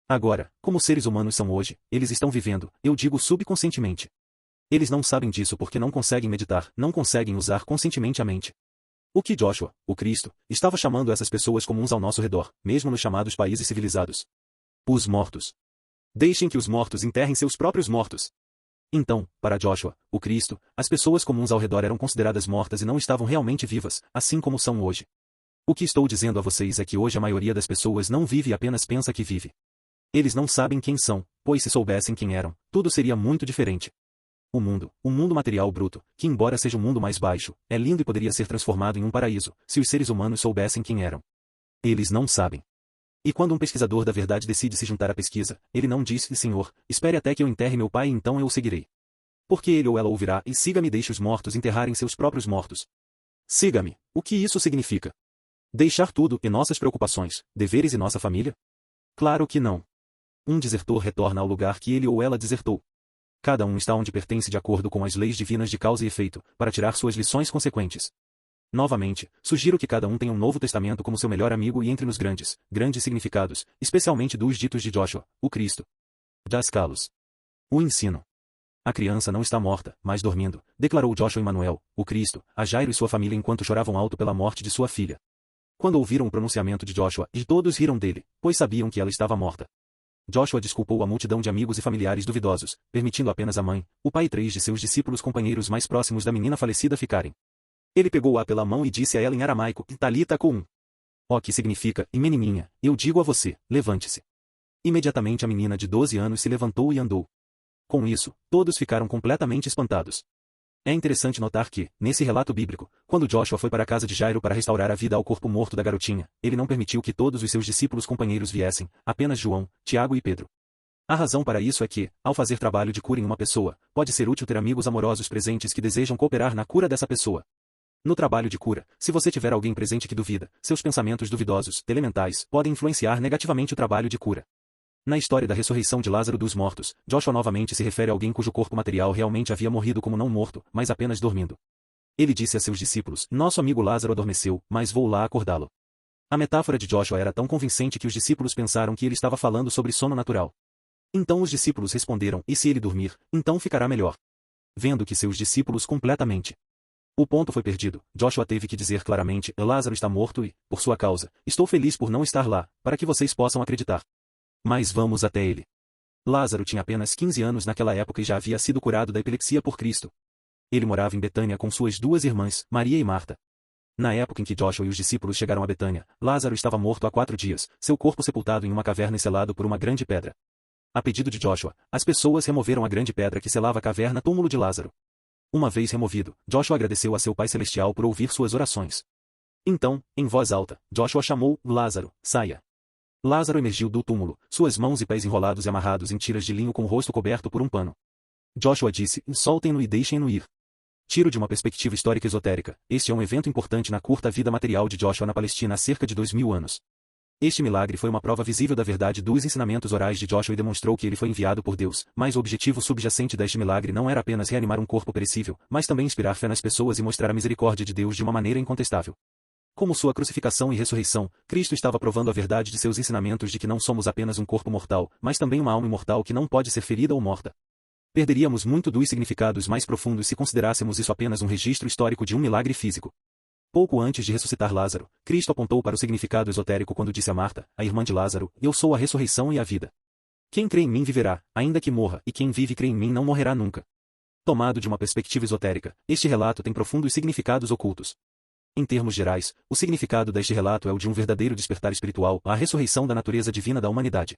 Agora, como seres humanos são hoje, eles estão vivendo, eu digo subconscientemente. Eles não sabem disso porque não conseguem meditar, não conseguem usar conscientemente a mente. O que Joshua, o Cristo, estava chamando essas pessoas comuns ao nosso redor, mesmo nos chamados países civilizados? Os mortos. Deixem que os mortos enterrem seus próprios mortos. Então, para Joshua, o Cristo, as pessoas comuns ao redor eram consideradas mortas e não estavam realmente vivas, assim como são hoje. O que estou dizendo a vocês é que hoje a maioria das pessoas não vive e apenas pensa que vive. Eles não sabem quem são, pois se soubessem quem eram, tudo seria muito diferente. O mundo material bruto, que embora seja um mundo mais baixo, é lindo e poderia ser transformado em um paraíso, se os seres humanos soubessem quem eram. Eles não sabem. E quando um pesquisador da verdade decide se juntar à pesquisa, ele não diz, Senhor, espere até que eu enterre meu pai e então eu o seguirei. Porque ele ou ela ouvirá, e siga-me e deixe os mortos enterrarem seus próprios mortos. Siga-me, o que isso significa? Deixar tudo e nossas preocupações, deveres e nossa família? Claro que não. Um desertor retorna ao lugar que ele ou ela desertou. Cada um está onde pertence de acordo com as leis divinas de causa e efeito, para tirar suas lições consequentes. Novamente, sugiro que cada um tenha um Novo Testamento como seu melhor amigo e entre nos grandes significados, especialmente dos ditos de Joshua, o Cristo. Dascalos. O ensino. A criança não está morta, mas dormindo, declarou Joshua Emmanuel, o Cristo, a Jairo e sua família enquanto choravam alto pela morte de sua filha. Quando ouviram o pronunciamento de Joshua, e todos riram dele, pois sabiam que ela estava morta. Joshua desculpou a multidão de amigos e familiares duvidosos, permitindo apenas a mãe, o pai e 3 de seus discípulos companheiros mais próximos da menina falecida ficarem. Ele pegou-a pela mão e disse a ela em aramaico, Talita cum. O que significa, e menininha, eu digo a você, levante-se. Imediatamente a menina de 12 anos se levantou e andou. Com isso, todos ficaram completamente espantados. É interessante notar que, nesse relato bíblico, quando Joshua foi para a casa de Jairo para restaurar a vida ao corpo morto da garotinha, ele não permitiu que todos os seus discípulos companheiros viessem, apenas João, Tiago e Pedro. A razão para isso é que, ao fazer trabalho de cura em uma pessoa, pode ser útil ter amigos amorosos presentes que desejam cooperar na cura dessa pessoa. No trabalho de cura, se você tiver alguém presente que duvida, seus pensamentos duvidosos, elementais, podem influenciar negativamente o trabalho de cura. Na história da ressurreição de Lázaro dos mortos, Joshua novamente se refere a alguém cujo corpo material realmente havia morrido como não morto, mas apenas dormindo. Ele disse a seus discípulos, nosso amigo Lázaro adormeceu, mas vou lá acordá-lo. A metáfora de Joshua era tão convincente que os discípulos pensaram que ele estava falando sobre sono natural. Então os discípulos responderam: e se ele dormir, então ficará melhor. Vendo que seus discípulos completamente o ponto foi perdido, Joshua teve que dizer claramente: Lázaro está morto e, por sua causa, estou feliz por não estar lá, para que vocês possam acreditar. Mas vamos até ele. Lázaro tinha apenas 15 anos naquela época e já havia sido curado da epilepsia por Cristo. Ele morava em Betânia com suas duas irmãs, Maria e Marta. Na época em que Joshua e os discípulos chegaram a Betânia, Lázaro estava morto há 4 dias, seu corpo sepultado em uma caverna e selado por uma grande pedra. A pedido de Joshua, as pessoas removeram a grande pedra que selava a caverna túmulo de Lázaro. Uma vez removido, Joshua agradeceu a seu Pai Celestial por ouvir suas orações. Então, em voz alta, Joshua chamou: Lázaro, saia. Lázaro emergiu do túmulo, suas mãos e pés enrolados e amarrados em tiras de linho com o rosto coberto por um pano. Joshua disse: soltem-no e deixem-no ir. Tiro de uma perspectiva histórica esotérica, este é um evento importante na curta vida material de Joshua na Palestina há cerca de 2000 anos. Este milagre foi uma prova visível da verdade dos ensinamentos orais de Joshua e demonstrou que ele foi enviado por Deus, mas o objetivo subjacente deste milagre não era apenas reanimar um corpo perecível, mas também inspirar fé nas pessoas e mostrar a misericórdia de Deus de uma maneira incontestável. Como sua crucificação e ressurreição, Cristo estava provando a verdade de seus ensinamentos de que não somos apenas um corpo mortal, mas também uma alma imortal que não pode ser ferida ou morta. Perderíamos muito dos significados mais profundos se considerássemos isso apenas um registro histórico de um milagre físico. Pouco antes de ressuscitar Lázaro, Cristo apontou para o significado esotérico quando disse a Marta, a irmã de Lázaro: eu sou a ressurreição e a vida. Quem crê em mim viverá, ainda que morra, e quem vive e crê em mim não morrerá nunca. Tomado de uma perspectiva esotérica, este relato tem profundos significados ocultos. Em termos gerais, o significado deste relato é o de um verdadeiro despertar espiritual, a ressurreição da natureza divina da humanidade.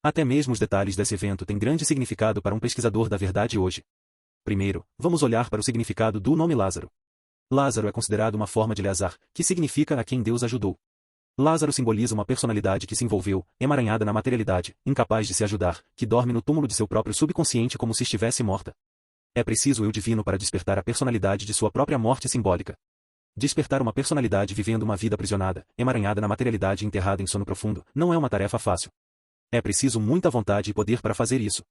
Até mesmo os detalhes desse evento têm grande significado para um pesquisador da verdade hoje. Primeiro, vamos olhar para o significado do nome Lázaro. Lázaro é considerado uma forma de Eleazar, que significa a quem Deus ajudou. Lázaro simboliza uma personalidade que se envolveu, emaranhada na materialidade, incapaz de se ajudar, que dorme no túmulo de seu próprio subconsciente como se estivesse morta. É preciso o eu divino para despertar a personalidade de sua própria morte simbólica. Despertar uma personalidade vivendo uma vida aprisionada, emaranhada na materialidade e enterrada em sono profundo, não é uma tarefa fácil. É preciso muita vontade e poder para fazer isso.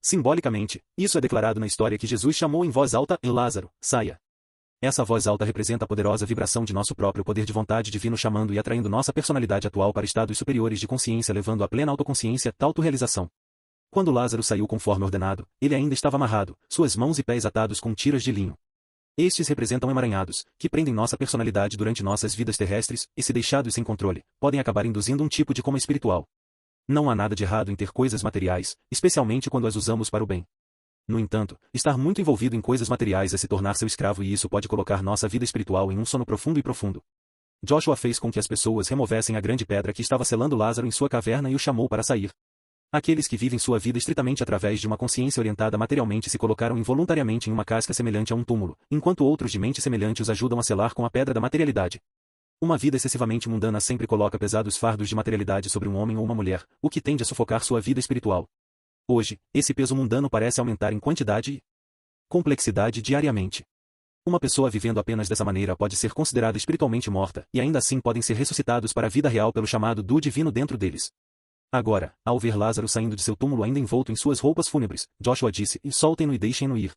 Simbolicamente, isso é declarado na história que Jesus chamou em voz alta: Lázaro, saia. Essa voz alta representa a poderosa vibração de nosso próprio poder de vontade divino chamando e atraindo nossa personalidade atual para estados superiores de consciência levando à plena autoconsciência, autorrealização. Quando Lázaro saiu conforme ordenado, ele ainda estava amarrado, suas mãos e pés atados com tiras de linho. Estes representam emaranhados, que prendem nossa personalidade durante nossas vidas terrestres, e se deixados sem controle, podem acabar induzindo um tipo de coma espiritual. Não há nada de errado em ter coisas materiais, especialmente quando as usamos para o bem. No entanto, estar muito envolvido em coisas materiais é se tornar seu escravo e isso pode colocar nossa vida espiritual em um sono profundo e profundo. Joshua fez com que as pessoas removessem a grande pedra que estava selando Lázaro em sua caverna e o chamou para sair. Aqueles que vivem sua vida estritamente através de uma consciência orientada materialmente se colocaram involuntariamente em uma casca semelhante a um túmulo, enquanto outros de mente semelhante os ajudam a selar com a pedra da materialidade. Uma vida excessivamente mundana sempre coloca pesados fardos de materialidade sobre um homem ou uma mulher, o que tende a sufocar sua vida espiritual. Hoje, esse peso mundano parece aumentar em quantidade e complexidade diariamente. Uma pessoa vivendo apenas dessa maneira pode ser considerada espiritualmente morta, e ainda assim podem ser ressuscitados para a vida real pelo chamado do divino dentro deles. Agora, ao ver Lázaro saindo de seu túmulo ainda envolto em suas roupas fúnebres, Joshua disse: soltem-no e deixem-no ir.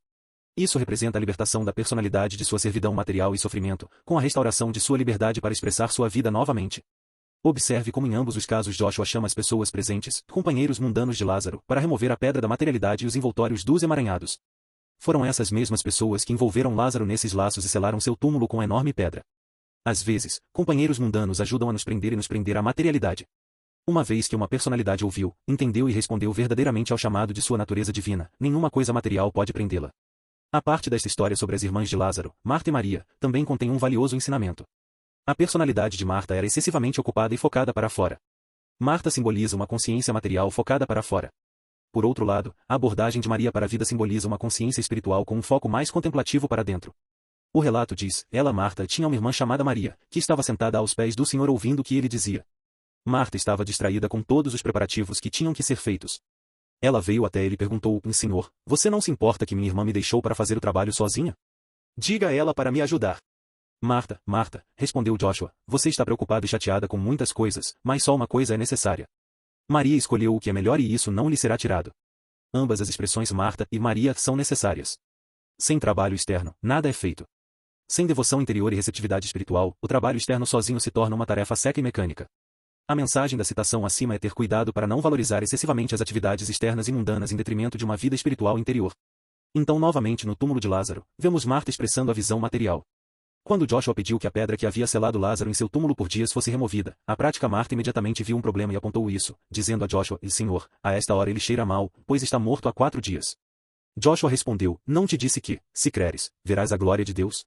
Isso representa a libertação da personalidade de sua servidão material e sofrimento, com a restauração de sua liberdade para expressar sua vida novamente. Observe como em ambos os casos Joshua chama as pessoas presentes, companheiros mundanos de Lázaro, para remover a pedra da materialidade e os envoltórios dos emaranhados. Foram essas mesmas pessoas que envolveram Lázaro nesses laços e selaram seu túmulo com a enorme pedra. Às vezes, companheiros mundanos ajudam a nos prender e nos prender à materialidade. Uma vez que uma personalidade ouviu, entendeu e respondeu verdadeiramente ao chamado de sua natureza divina, nenhuma coisa material pode prendê-la. A parte desta história sobre as irmãs de Lázaro, Marta e Maria, também contém um valioso ensinamento. A personalidade de Marta era excessivamente ocupada e focada para fora. Marta simboliza uma consciência material focada para fora. Por outro lado, a abordagem de Maria para a vida simboliza uma consciência espiritual com um foco mais contemplativo para dentro. O relato diz: ela, Marta, tinha uma irmã chamada Maria, que estava sentada aos pés do Senhor ouvindo o que ele dizia. Marta estava distraída com todos os preparativos que tinham que ser feitos. Ela veio até ele e perguntou: Senhor, você não se importa que minha irmã me deixou para fazer o trabalho sozinha? Diga a ela para me ajudar. Marta, Marta, respondeu Joshua, você está preocupada e chateada com muitas coisas, mas só uma coisa é necessária. Maria escolheu o que é melhor e isso não lhe será tirado. Ambas as expressões Marta e Maria são necessárias. Sem trabalho externo, nada é feito. Sem devoção interior e receptividade espiritual, o trabalho externo sozinho se torna uma tarefa seca e mecânica. A mensagem da citação acima é ter cuidado para não valorizar excessivamente as atividades externas e mundanas em detrimento de uma vida espiritual interior. Então novamente no túmulo de Lázaro, vemos Marta expressando a visão material. Quando Joshua pediu que a pedra que havia selado Lázaro em seu túmulo por dias fosse removida, a prática Marta imediatamente viu um problema e apontou isso, dizendo a Joshua: Senhor, a esta hora ele cheira mal, pois está morto há 4 dias. Joshua respondeu: Não te disse que, se creres, verás a glória de Deus?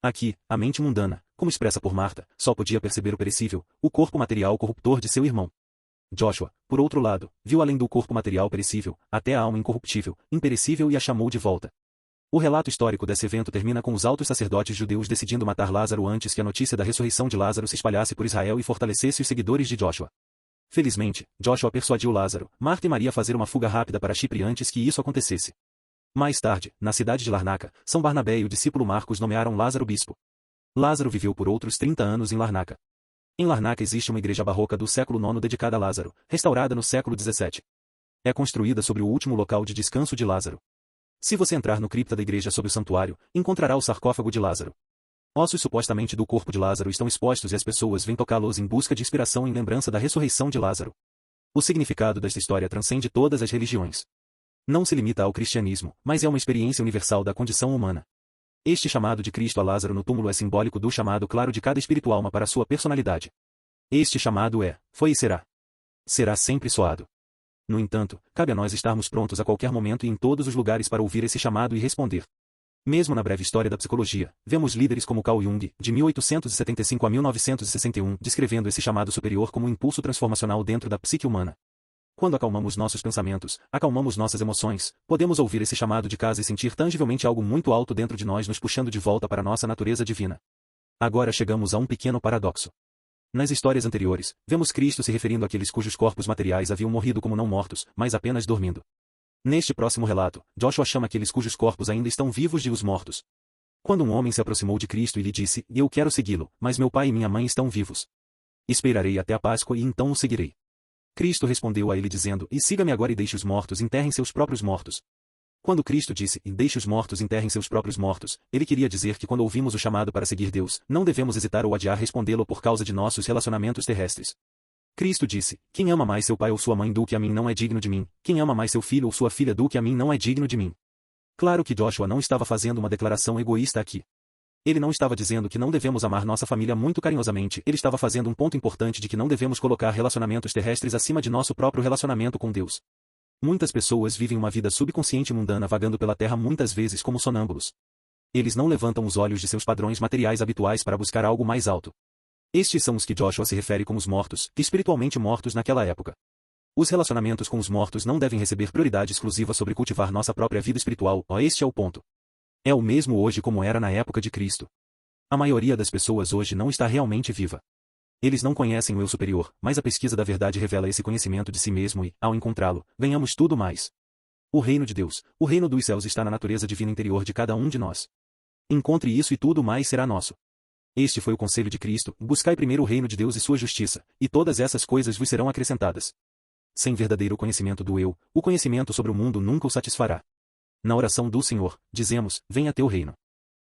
Aqui, a mente mundana, como expressa por Marta, só podia perceber o perecível, o corpo material corruptor de seu irmão. Joshua, por outro lado, viu além do corpo material perecível, até a alma incorruptível, imperecível e a chamou de volta. O relato histórico desse evento termina com os altos sacerdotes judeus decidindo matar Lázaro antes que a notícia da ressurreição de Lázaro se espalhasse por Israel e fortalecesse os seguidores de Joshua. Felizmente, Joshua persuadiu Lázaro, Marta e Maria a fazer uma fuga rápida para Chipre antes que isso acontecesse. Mais tarde, na cidade de Larnaca, São Barnabé e o discípulo Marcos nomearam Lázaro bispo. Lázaro viveu por outros 30 anos em Larnaca. Em Larnaca existe uma igreja barroca do século IX dedicada a Lázaro, restaurada no século XVII. É construída sobre o último local de descanso de Lázaro. Se você entrar no cripta da igreja sob o santuário, encontrará o sarcófago de Lázaro. Ossos supostamente do corpo de Lázaro estão expostos e as pessoas vêm tocá-los em busca de inspiração em lembrança da ressurreição de Lázaro. O significado desta história transcende todas as religiões. Não se limita ao cristianismo, mas é uma experiência universal da condição humana. Este chamado de Cristo a Lázaro no túmulo é simbólico do chamado claro de cada espírito alma para sua personalidade. Este chamado é, foi e será. Será sempre soado. No entanto, cabe a nós estarmos prontos a qualquer momento e em todos os lugares para ouvir esse chamado e responder. Mesmo na breve história da psicologia, vemos líderes como Carl Jung, de 1875 a 1961, descrevendo esse chamado superior como um impulso transformacional dentro da psique humana. Quando acalmamos nossos pensamentos, acalmamos nossas emoções, podemos ouvir esse chamado de casa e sentir tangivelmente algo muito alto dentro de nós nos puxando de volta para nossa natureza divina. Agora chegamos a um pequeno paradoxo. Nas histórias anteriores, vemos Cristo se referindo àqueles cujos corpos materiais haviam morrido como não mortos, mas apenas dormindo. Neste próximo relato, Joshua chama aqueles cujos corpos ainda estão vivos de os mortos. Quando um homem se aproximou de Cristo e lhe disse: Eu quero segui-lo, mas meu pai e minha mãe estão vivos. Esperarei até a Páscoa e então o seguirei. Cristo respondeu a ele dizendo: E siga-me agora e deixe os mortos enterrem seus próprios mortos. Quando Cristo disse: E deixe os mortos enterrem seus próprios mortos, ele queria dizer que quando ouvimos o chamado para seguir Deus, não devemos hesitar ou adiar respondê-lo por causa de nossos relacionamentos terrestres. Cristo disse: Quem ama mais seu pai ou sua mãe do que a mim não é digno de mim, quem ama mais seu filho ou sua filha do que a mim não é digno de mim. Claro que Joshua não estava fazendo uma declaração egoísta aqui. Ele não estava dizendo que não devemos amar nossa família muito carinhosamente, ele estava fazendo um ponto importante de que não devemos colocar relacionamentos terrestres acima de nosso próprio relacionamento com Deus. Muitas pessoas vivem uma vida subconsciente e mundana vagando pela terra muitas vezes como sonâmbulos. Eles não levantam os olhos de seus padrões materiais habituais para buscar algo mais alto. Estes são os que Joshua se refere como os mortos, espiritualmente mortos naquela época. Os relacionamentos com os mortos não devem receber prioridade exclusiva sobre cultivar nossa própria vida espiritual, este é o ponto. É o mesmo hoje como era na época de Cristo. A maioria das pessoas hoje não está realmente viva. Eles não conhecem o eu superior, mas a pesquisa da verdade revela esse conhecimento de si mesmo e, ao encontrá-lo, ganhamos tudo mais. O reino de Deus, o reino dos céus está na natureza divina interior de cada um de nós. Encontre isso e tudo mais será nosso. Este foi o conselho de Cristo: buscai primeiro o reino de Deus e sua justiça, e todas essas coisas vos serão acrescentadas. Sem verdadeiro conhecimento do eu, o conhecimento sobre o mundo nunca o satisfará. Na oração do Senhor, dizemos: venha teu reino.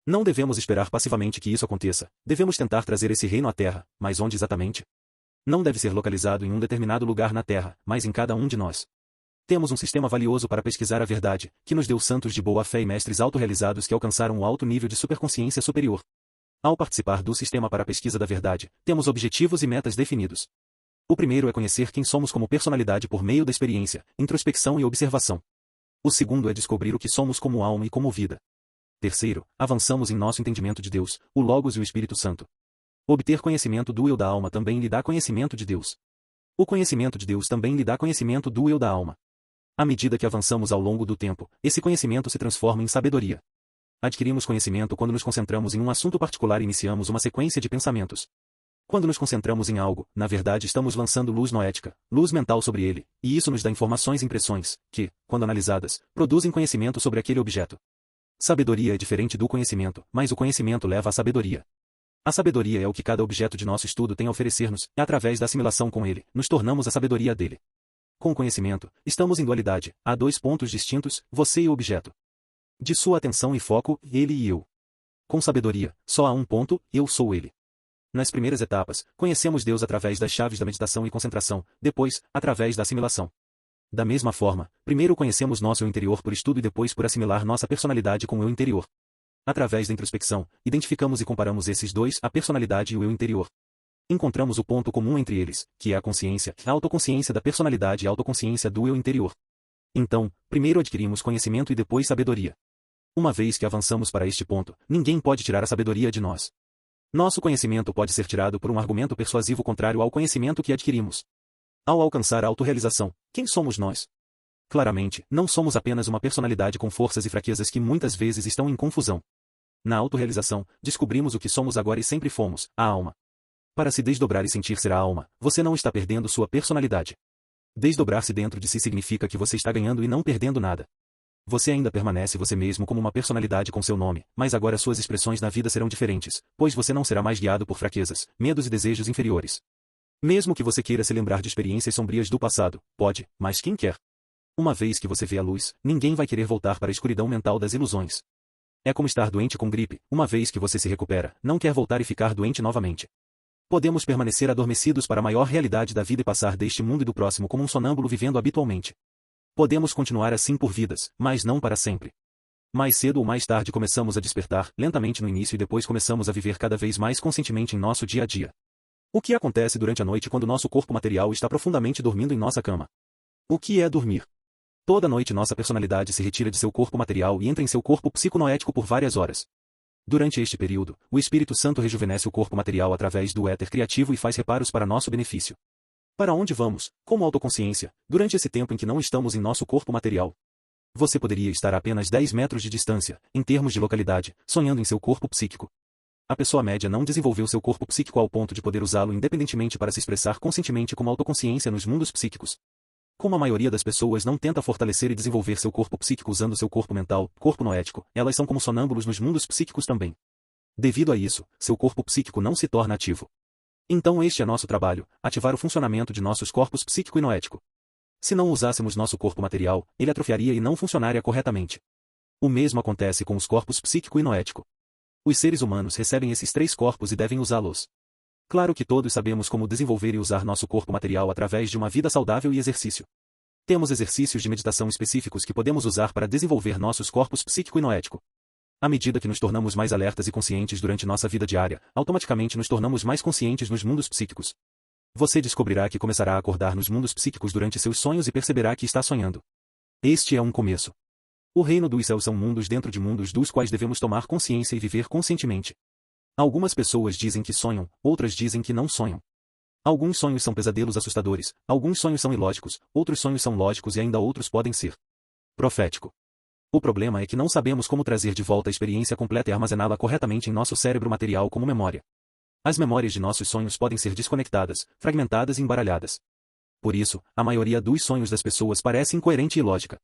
Não devemos esperar passivamente que isso aconteça, devemos tentar trazer esse reino à terra, mas onde exatamente? Não deve ser localizado em um determinado lugar na terra, mas em cada um de nós. Temos um sistema valioso para pesquisar a verdade, que nos deu santos de boa fé e mestres autorrealizados que alcançaram o alto nível de superconsciência superior. Ao participar do sistema para a pesquisa da verdade, temos objetivos e metas definidos. O primeiro é conhecer quem somos como personalidade por meio da experiência, introspecção e observação. O segundo é descobrir o que somos como alma e como vida. Terceiro, avançamos em nosso entendimento de Deus, o Logos e o Espírito Santo. Obter conhecimento do eu da alma também lhe dá conhecimento de Deus. O conhecimento de Deus também lhe dá conhecimento do eu da alma. À medida que avançamos ao longo do tempo, esse conhecimento se transforma em sabedoria. Adquirimos conhecimento quando nos concentramos em um assunto particular e iniciamos uma sequência de pensamentos. Quando nos concentramos em algo, na verdade estamos lançando luz noética, luz mental sobre ele, e isso nos dá informações e impressões, que, quando analisadas, produzem conhecimento sobre aquele objeto. Sabedoria é diferente do conhecimento, mas o conhecimento leva à sabedoria. A sabedoria é o que cada objeto de nosso estudo tem a oferecer-nos, e através da assimilação com ele, nos tornamos a sabedoria dele. Com o conhecimento, estamos em dualidade, há dois pontos distintos, você e o objeto. De sua atenção e foco, ele e eu. Com sabedoria, só há um ponto, eu sou ele. Nas primeiras etapas, conhecemos Deus através das chaves da meditação e concentração, depois, através da assimilação. Da mesma forma, primeiro conhecemos nosso eu interior por estudo e depois por assimilar nossa personalidade com o eu interior. Através da introspecção, identificamos e comparamos esses dois, a personalidade e o eu interior. Encontramos o ponto comum entre eles, que é a consciência, a autoconsciência da personalidade e a autoconsciência do eu interior. Então, primeiro adquirimos conhecimento e depois sabedoria. Uma vez que avançamos para este ponto, ninguém pode tirar a sabedoria de nós. Nosso conhecimento pode ser tirado por um argumento persuasivo contrário ao conhecimento que adquirimos. Ao alcançar a autorrealização, quem somos nós? Claramente, não somos apenas uma personalidade com forças e fraquezas que muitas vezes estão em confusão. Na autorrealização, descobrimos o que somos agora e sempre fomos, a alma. Para se desdobrar e sentir ser a alma, você não está perdendo sua personalidade. Desdobrar-se dentro de si significa que você está ganhando e não perdendo nada. Você ainda permanece você mesmo como uma personalidade com seu nome, mas agora suas expressões na vida serão diferentes, pois você não será mais guiado por fraquezas, medos e desejos inferiores. Mesmo que você queira se lembrar de experiências sombrias do passado, pode, mas quem quer? Uma vez que você vê a luz, ninguém vai querer voltar para a escuridão mental das ilusões. É como estar doente com gripe, uma vez que você se recupera, não quer voltar e ficar doente novamente. Podemos permanecer adormecidos para a maior realidade da vida e passar deste mundo e do próximo como um sonâmbulo vivendo habitualmente. Podemos continuar assim por vidas, mas não para sempre. Mais cedo ou mais tarde começamos a despertar, lentamente no início e depois começamos a viver cada vez mais conscientemente em nosso dia a dia. O que acontece durante a noite quando nosso corpo material está profundamente dormindo em nossa cama? O que é dormir? Toda noite nossa personalidade se retira de seu corpo material e entra em seu corpo psiconoético por várias horas. Durante este período, o Espírito Santo rejuvenesce o corpo material através do éter criativo e faz reparos para nosso benefício. Para onde vamos, como autoconsciência, durante esse tempo em que não estamos em nosso corpo material? Você poderia estar a apenas 10 metros de distância, em termos de localidade, sonhando em seu corpo psíquico. A pessoa média não desenvolveu seu corpo psíquico ao ponto de poder usá-lo independentemente para se expressar conscientemente como autoconsciência nos mundos psíquicos. Como a maioria das pessoas não tenta fortalecer e desenvolver seu corpo psíquico usando seu corpo mental, corpo noético, elas são como sonâmbulos nos mundos psíquicos também. Devido a isso, seu corpo psíquico não se torna ativo. Então este é nosso trabalho, ativar o funcionamento de nossos corpos psíquico e noético. Se não usássemos nosso corpo material, ele atrofiaria e não funcionaria corretamente. O mesmo acontece com os corpos psíquico e noético. Os seres humanos recebem esses três corpos e devem usá-los. Claro que todos sabemos como desenvolver e usar nosso corpo material através de uma vida saudável e exercício. Temos exercícios de meditação específicos que podemos usar para desenvolver nossos corpos psíquico e noético. À medida que nos tornamos mais alertas e conscientes durante nossa vida diária, automaticamente nos tornamos mais conscientes nos mundos psíquicos. Você descobrirá que começará a acordar nos mundos psíquicos durante seus sonhos e perceberá que está sonhando. Este é um começo. O reino dos céus são mundos dentro de mundos dos quais devemos tomar consciência e viver conscientemente. Algumas pessoas dizem que sonham, outras dizem que não sonham. Alguns sonhos são pesadelos assustadores, alguns sonhos são ilógicos, outros sonhos são lógicos e ainda outros podem ser profético. O problema é que não sabemos como trazer de volta a experiência completa e armazená-la corretamente em nosso cérebro material como memória. As memórias de nossos sonhos podem ser desconectadas, fragmentadas e embaralhadas. Por isso, a maioria dos sonhos das pessoas parece incoerente e ilógica.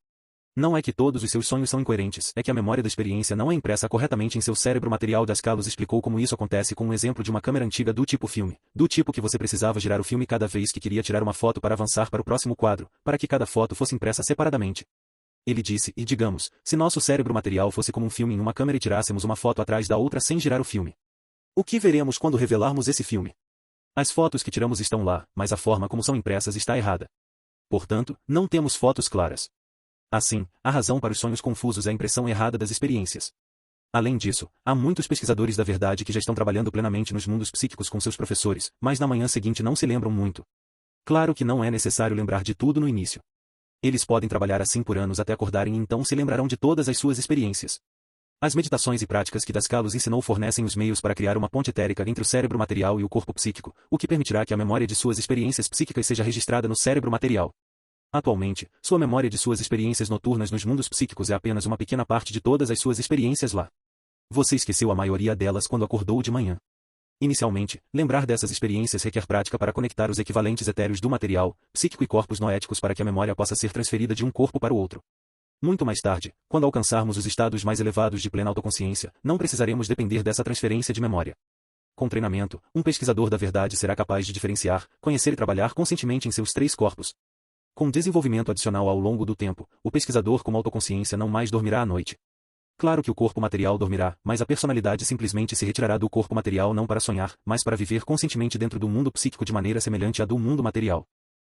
Não é que todos os seus sonhos são incoerentes, é que a memória da experiência não é impressa corretamente em seu cérebro material. Carlos explicou como isso acontece com um exemplo de uma câmera antiga do tipo filme, do tipo que você precisava girar o filme cada vez que queria tirar uma foto para avançar para o próximo quadro, para que cada foto fosse impressa separadamente. Ele disse, e digamos, se nosso cérebro material fosse como um filme em uma câmera e tirássemos uma foto atrás da outra sem girar o filme. O que veremos quando revelarmos esse filme? As fotos que tiramos estão lá, mas a forma como são impressas está errada. Portanto, não temos fotos claras. Assim, a razão para os sonhos confusos é a impressão errada das experiências. Além disso, há muitos pesquisadores da verdade que já estão trabalhando plenamente nos mundos psíquicos com seus professores, mas na manhã seguinte não se lembram muito. Claro que não é necessário lembrar de tudo no início. Eles podem trabalhar assim por anos até acordarem e então se lembrarão de todas as suas experiências. As meditações e práticas que Carlos ensinou fornecem os meios para criar uma ponte etérica entre o cérebro material e o corpo psíquico, o que permitirá que a memória de suas experiências psíquicas seja registrada no cérebro material. Atualmente, sua memória de suas experiências noturnas nos mundos psíquicos é apenas uma pequena parte de todas as suas experiências lá. Você esqueceu a maioria delas quando acordou de manhã. Inicialmente, lembrar dessas experiências requer prática para conectar os equivalentes etéreos do material, psíquico e corpos noéticos para que a memória possa ser transferida de um corpo para o outro. Muito mais tarde, quando alcançarmos os estados mais elevados de plena autoconsciência, não precisaremos depender dessa transferência de memória. Com treinamento, um pesquisador da verdade será capaz de diferenciar, conhecer e trabalhar conscientemente em seus três corpos. Com desenvolvimento adicional ao longo do tempo, o pesquisador com autoconsciência não mais dormirá à noite. Claro que o corpo material dormirá, mas a personalidade simplesmente se retirará do corpo material não para sonhar, mas para viver conscientemente dentro do mundo psíquico de maneira semelhante à do mundo material.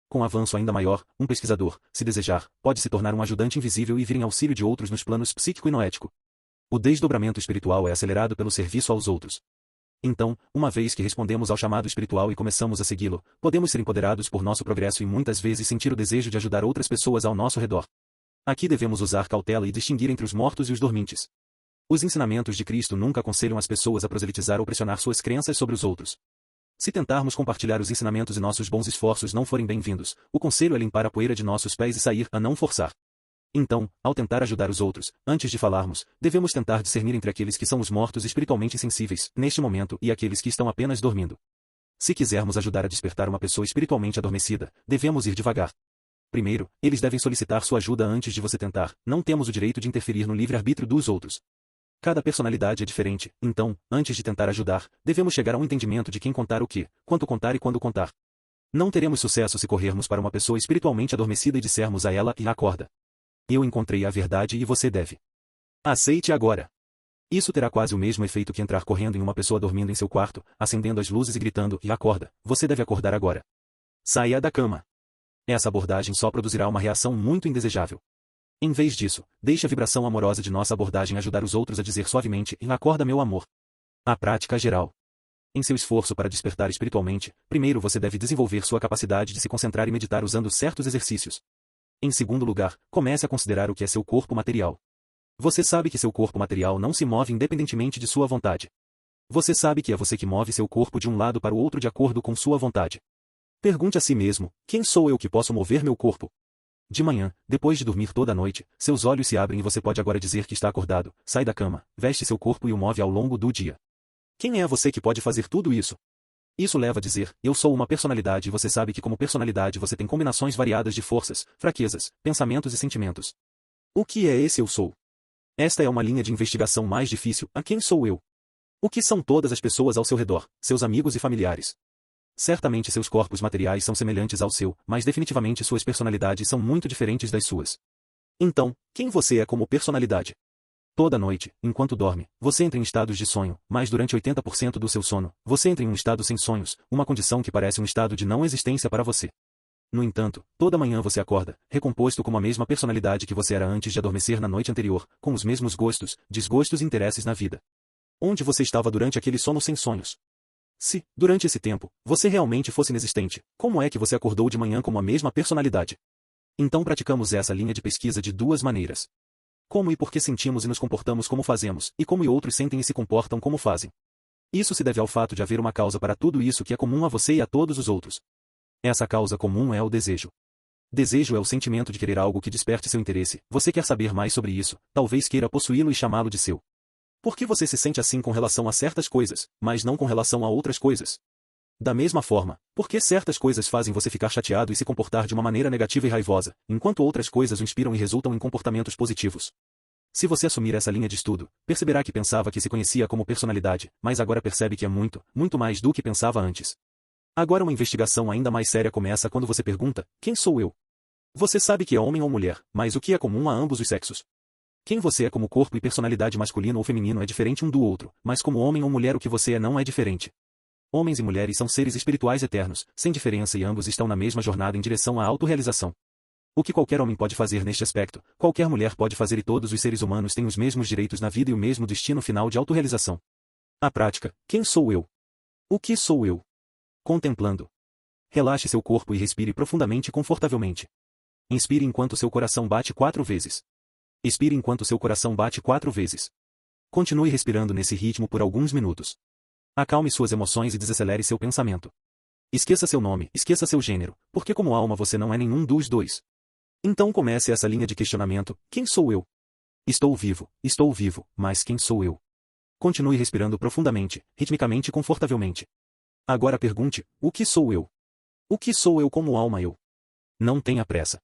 Com avanço ainda maior, um pesquisador, se desejar, pode se tornar um ajudante invisível e vir em auxílio de outros nos planos psíquico e noético. O desdobramento espiritual é acelerado pelo serviço aos outros. Então, uma vez que respondemos ao chamado espiritual e começamos a segui-lo, podemos ser empoderados por nosso progresso e muitas vezes sentir o desejo de ajudar outras pessoas ao nosso redor. Aqui devemos usar cautela e distinguir entre os mortos e os dormintes. Os ensinamentos de Cristo nunca aconselham as pessoas a proselitizar ou pressionar suas crenças sobre os outros. Se tentarmos compartilhar os ensinamentos e nossos bons esforços não forem bem-vindos, o conselho é limpar a poeira de nossos pés e sair a não forçar. Então, ao tentar ajudar os outros, antes de falarmos, devemos tentar discernir entre aqueles que são os mortos espiritualmente insensíveis, neste momento, e aqueles que estão apenas dormindo. Se quisermos ajudar a despertar uma pessoa espiritualmente adormecida, devemos ir devagar. Primeiro, eles devem solicitar sua ajuda antes de você tentar. Não temos o direito de interferir no livre-arbítrio dos outros. Cada personalidade é diferente, então, antes de tentar ajudar, devemos chegar a um entendimento de quem contar o que, quanto contar e quando contar. Não teremos sucesso se corrermos para uma pessoa espiritualmente adormecida e dissermos a ela e acorda. Eu encontrei a verdade e você deve. Aceite agora. Isso terá quase o mesmo efeito que entrar correndo em uma pessoa dormindo em seu quarto, acendendo as luzes e gritando, e acorda, você deve acordar agora. Saia da cama. Essa abordagem só produzirá uma reação muito indesejável. Em vez disso, deixe a vibração amorosa de nossa abordagem ajudar os outros a dizer suavemente, e acorda meu amor. A prática geral. Em seu esforço para despertar espiritualmente, primeiro você deve desenvolver sua capacidade de se concentrar e meditar usando certos exercícios. Em segundo lugar, comece a considerar o que é seu corpo material. Você sabe que seu corpo material não se move independentemente de sua vontade. Você sabe que é você que move seu corpo de um lado para o outro de acordo com sua vontade. Pergunte a si mesmo, quem sou eu que posso mover meu corpo? De manhã, depois de dormir toda a noite, seus olhos se abrem e você pode agora dizer que está acordado, sai da cama, veste seu corpo e o move ao longo do dia. Quem é você que pode fazer tudo isso? Isso leva a dizer, eu sou uma personalidade e você sabe que como personalidade você tem combinações variadas de forças, fraquezas, pensamentos e sentimentos. O que é esse eu sou? Esta é uma linha de investigação mais difícil, a quem sou eu? O que são todas as pessoas ao seu redor, seus amigos e familiares? Certamente seus corpos materiais são semelhantes ao seu, mas definitivamente suas personalidades são muito diferentes das suas. Então, quem você é como personalidade? Toda noite, enquanto dorme, você entra em estados de sonho, mas durante 80% do seu sono, você entra em um estado sem sonhos, uma condição que parece um estado de não existência para você. No entanto, toda manhã você acorda, recomposto como a mesma personalidade que você era antes de adormecer na noite anterior, com os mesmos gostos, desgostos e interesses na vida. Onde você estava durante aquele sono sem sonhos? Se, durante esse tempo, você realmente fosse inexistente, como é que você acordou de manhã como a mesma personalidade? Então praticamos essa linha de pesquisa de duas maneiras. Como e por que sentimos e nos comportamos como fazemos, e como e outros sentem e se comportam como fazem. Isso se deve ao fato de haver uma causa para tudo isso que é comum a você e a todos os outros. Essa causa comum é o desejo. Desejo é o sentimento de querer algo que desperte seu interesse, você quer saber mais sobre isso, talvez queira possuí-lo e chamá-lo de seu. Por que você se sente assim com relação a certas coisas, mas não com relação a outras coisas? Da mesma forma, por que certas coisas fazem você ficar chateado e se comportar de uma maneira negativa e raivosa, enquanto outras coisas o inspiram e resultam em comportamentos positivos? Se você assumir essa linha de estudo, perceberá que pensava que se conhecia como personalidade, mas agora percebe que é muito, muito mais do que pensava antes. Agora uma investigação ainda mais séria começa quando você pergunta, quem sou eu? Você sabe que é homem ou mulher, mas o que é comum a ambos os sexos? Quem você é como corpo e personalidade masculino ou feminino é diferente um do outro, mas como homem ou mulher o que você é não é diferente. Homens e mulheres são seres espirituais eternos, sem diferença e ambos estão na mesma jornada em direção à autorrealização. O que qualquer homem pode fazer neste aspecto, qualquer mulher pode fazer e todos os seres humanos têm os mesmos direitos na vida e o mesmo destino final de autorrealização. A prática, quem sou eu? O que sou eu? Contemplando. Relaxe seu corpo e respire profundamente e confortavelmente. Inspire enquanto seu coração bate 4 vezes. Expire enquanto seu coração bate 4 vezes. Continue respirando nesse ritmo por alguns minutos. Acalme suas emoções e desacelere seu pensamento. Esqueça seu nome, esqueça seu gênero, porque como alma você não é nenhum dos dois. Então comece essa linha de questionamento, quem sou eu? Estou vivo, mas quem sou eu? Continue respirando profundamente, ritmicamente e confortavelmente. Agora pergunte, o que sou eu? O que sou eu como alma eu? Não tenha pressa.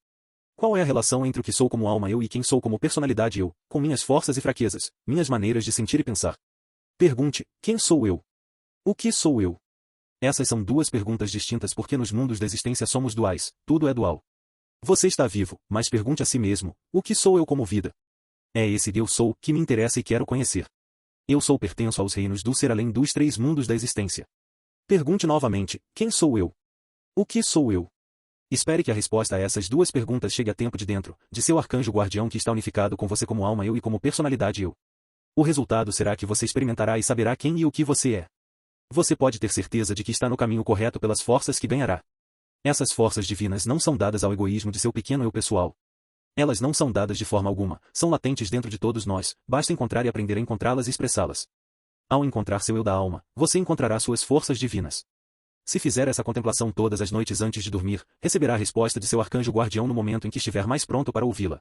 Qual é a relação entre o que sou como alma eu e quem sou como personalidade eu, com minhas forças e fraquezas, minhas maneiras de sentir e pensar? Pergunte, quem sou eu? O que sou eu? Essas são duas perguntas distintas porque nos mundos da existência somos duais, tudo é dual. Você está vivo, mas pergunte a si mesmo, o que sou eu como vida? É esse eu sou que me interessa e quero conhecer. Eu sou pertenço aos reinos do ser além dos três mundos da existência. Pergunte novamente, quem sou eu? O que sou eu? Espere que a resposta a essas duas perguntas chegue a tempo de dentro, de seu arcanjo guardião que está unificado com você como alma eu e como personalidade eu. O resultado será que você experimentará e saberá quem e o que você é. Você pode ter certeza de que está no caminho correto pelas forças que ganhará. Essas forças divinas não são dadas ao egoísmo de seu pequeno eu pessoal. Elas não são dadas de forma alguma, são latentes dentro de todos nós, basta encontrar e aprender a encontrá-las e expressá-las. Ao encontrar seu eu da alma, você encontrará suas forças divinas. Se fizer essa contemplação todas as noites antes de dormir, receberá a resposta de seu arcanjo guardião no momento em que estiver mais pronto para ouvi-la.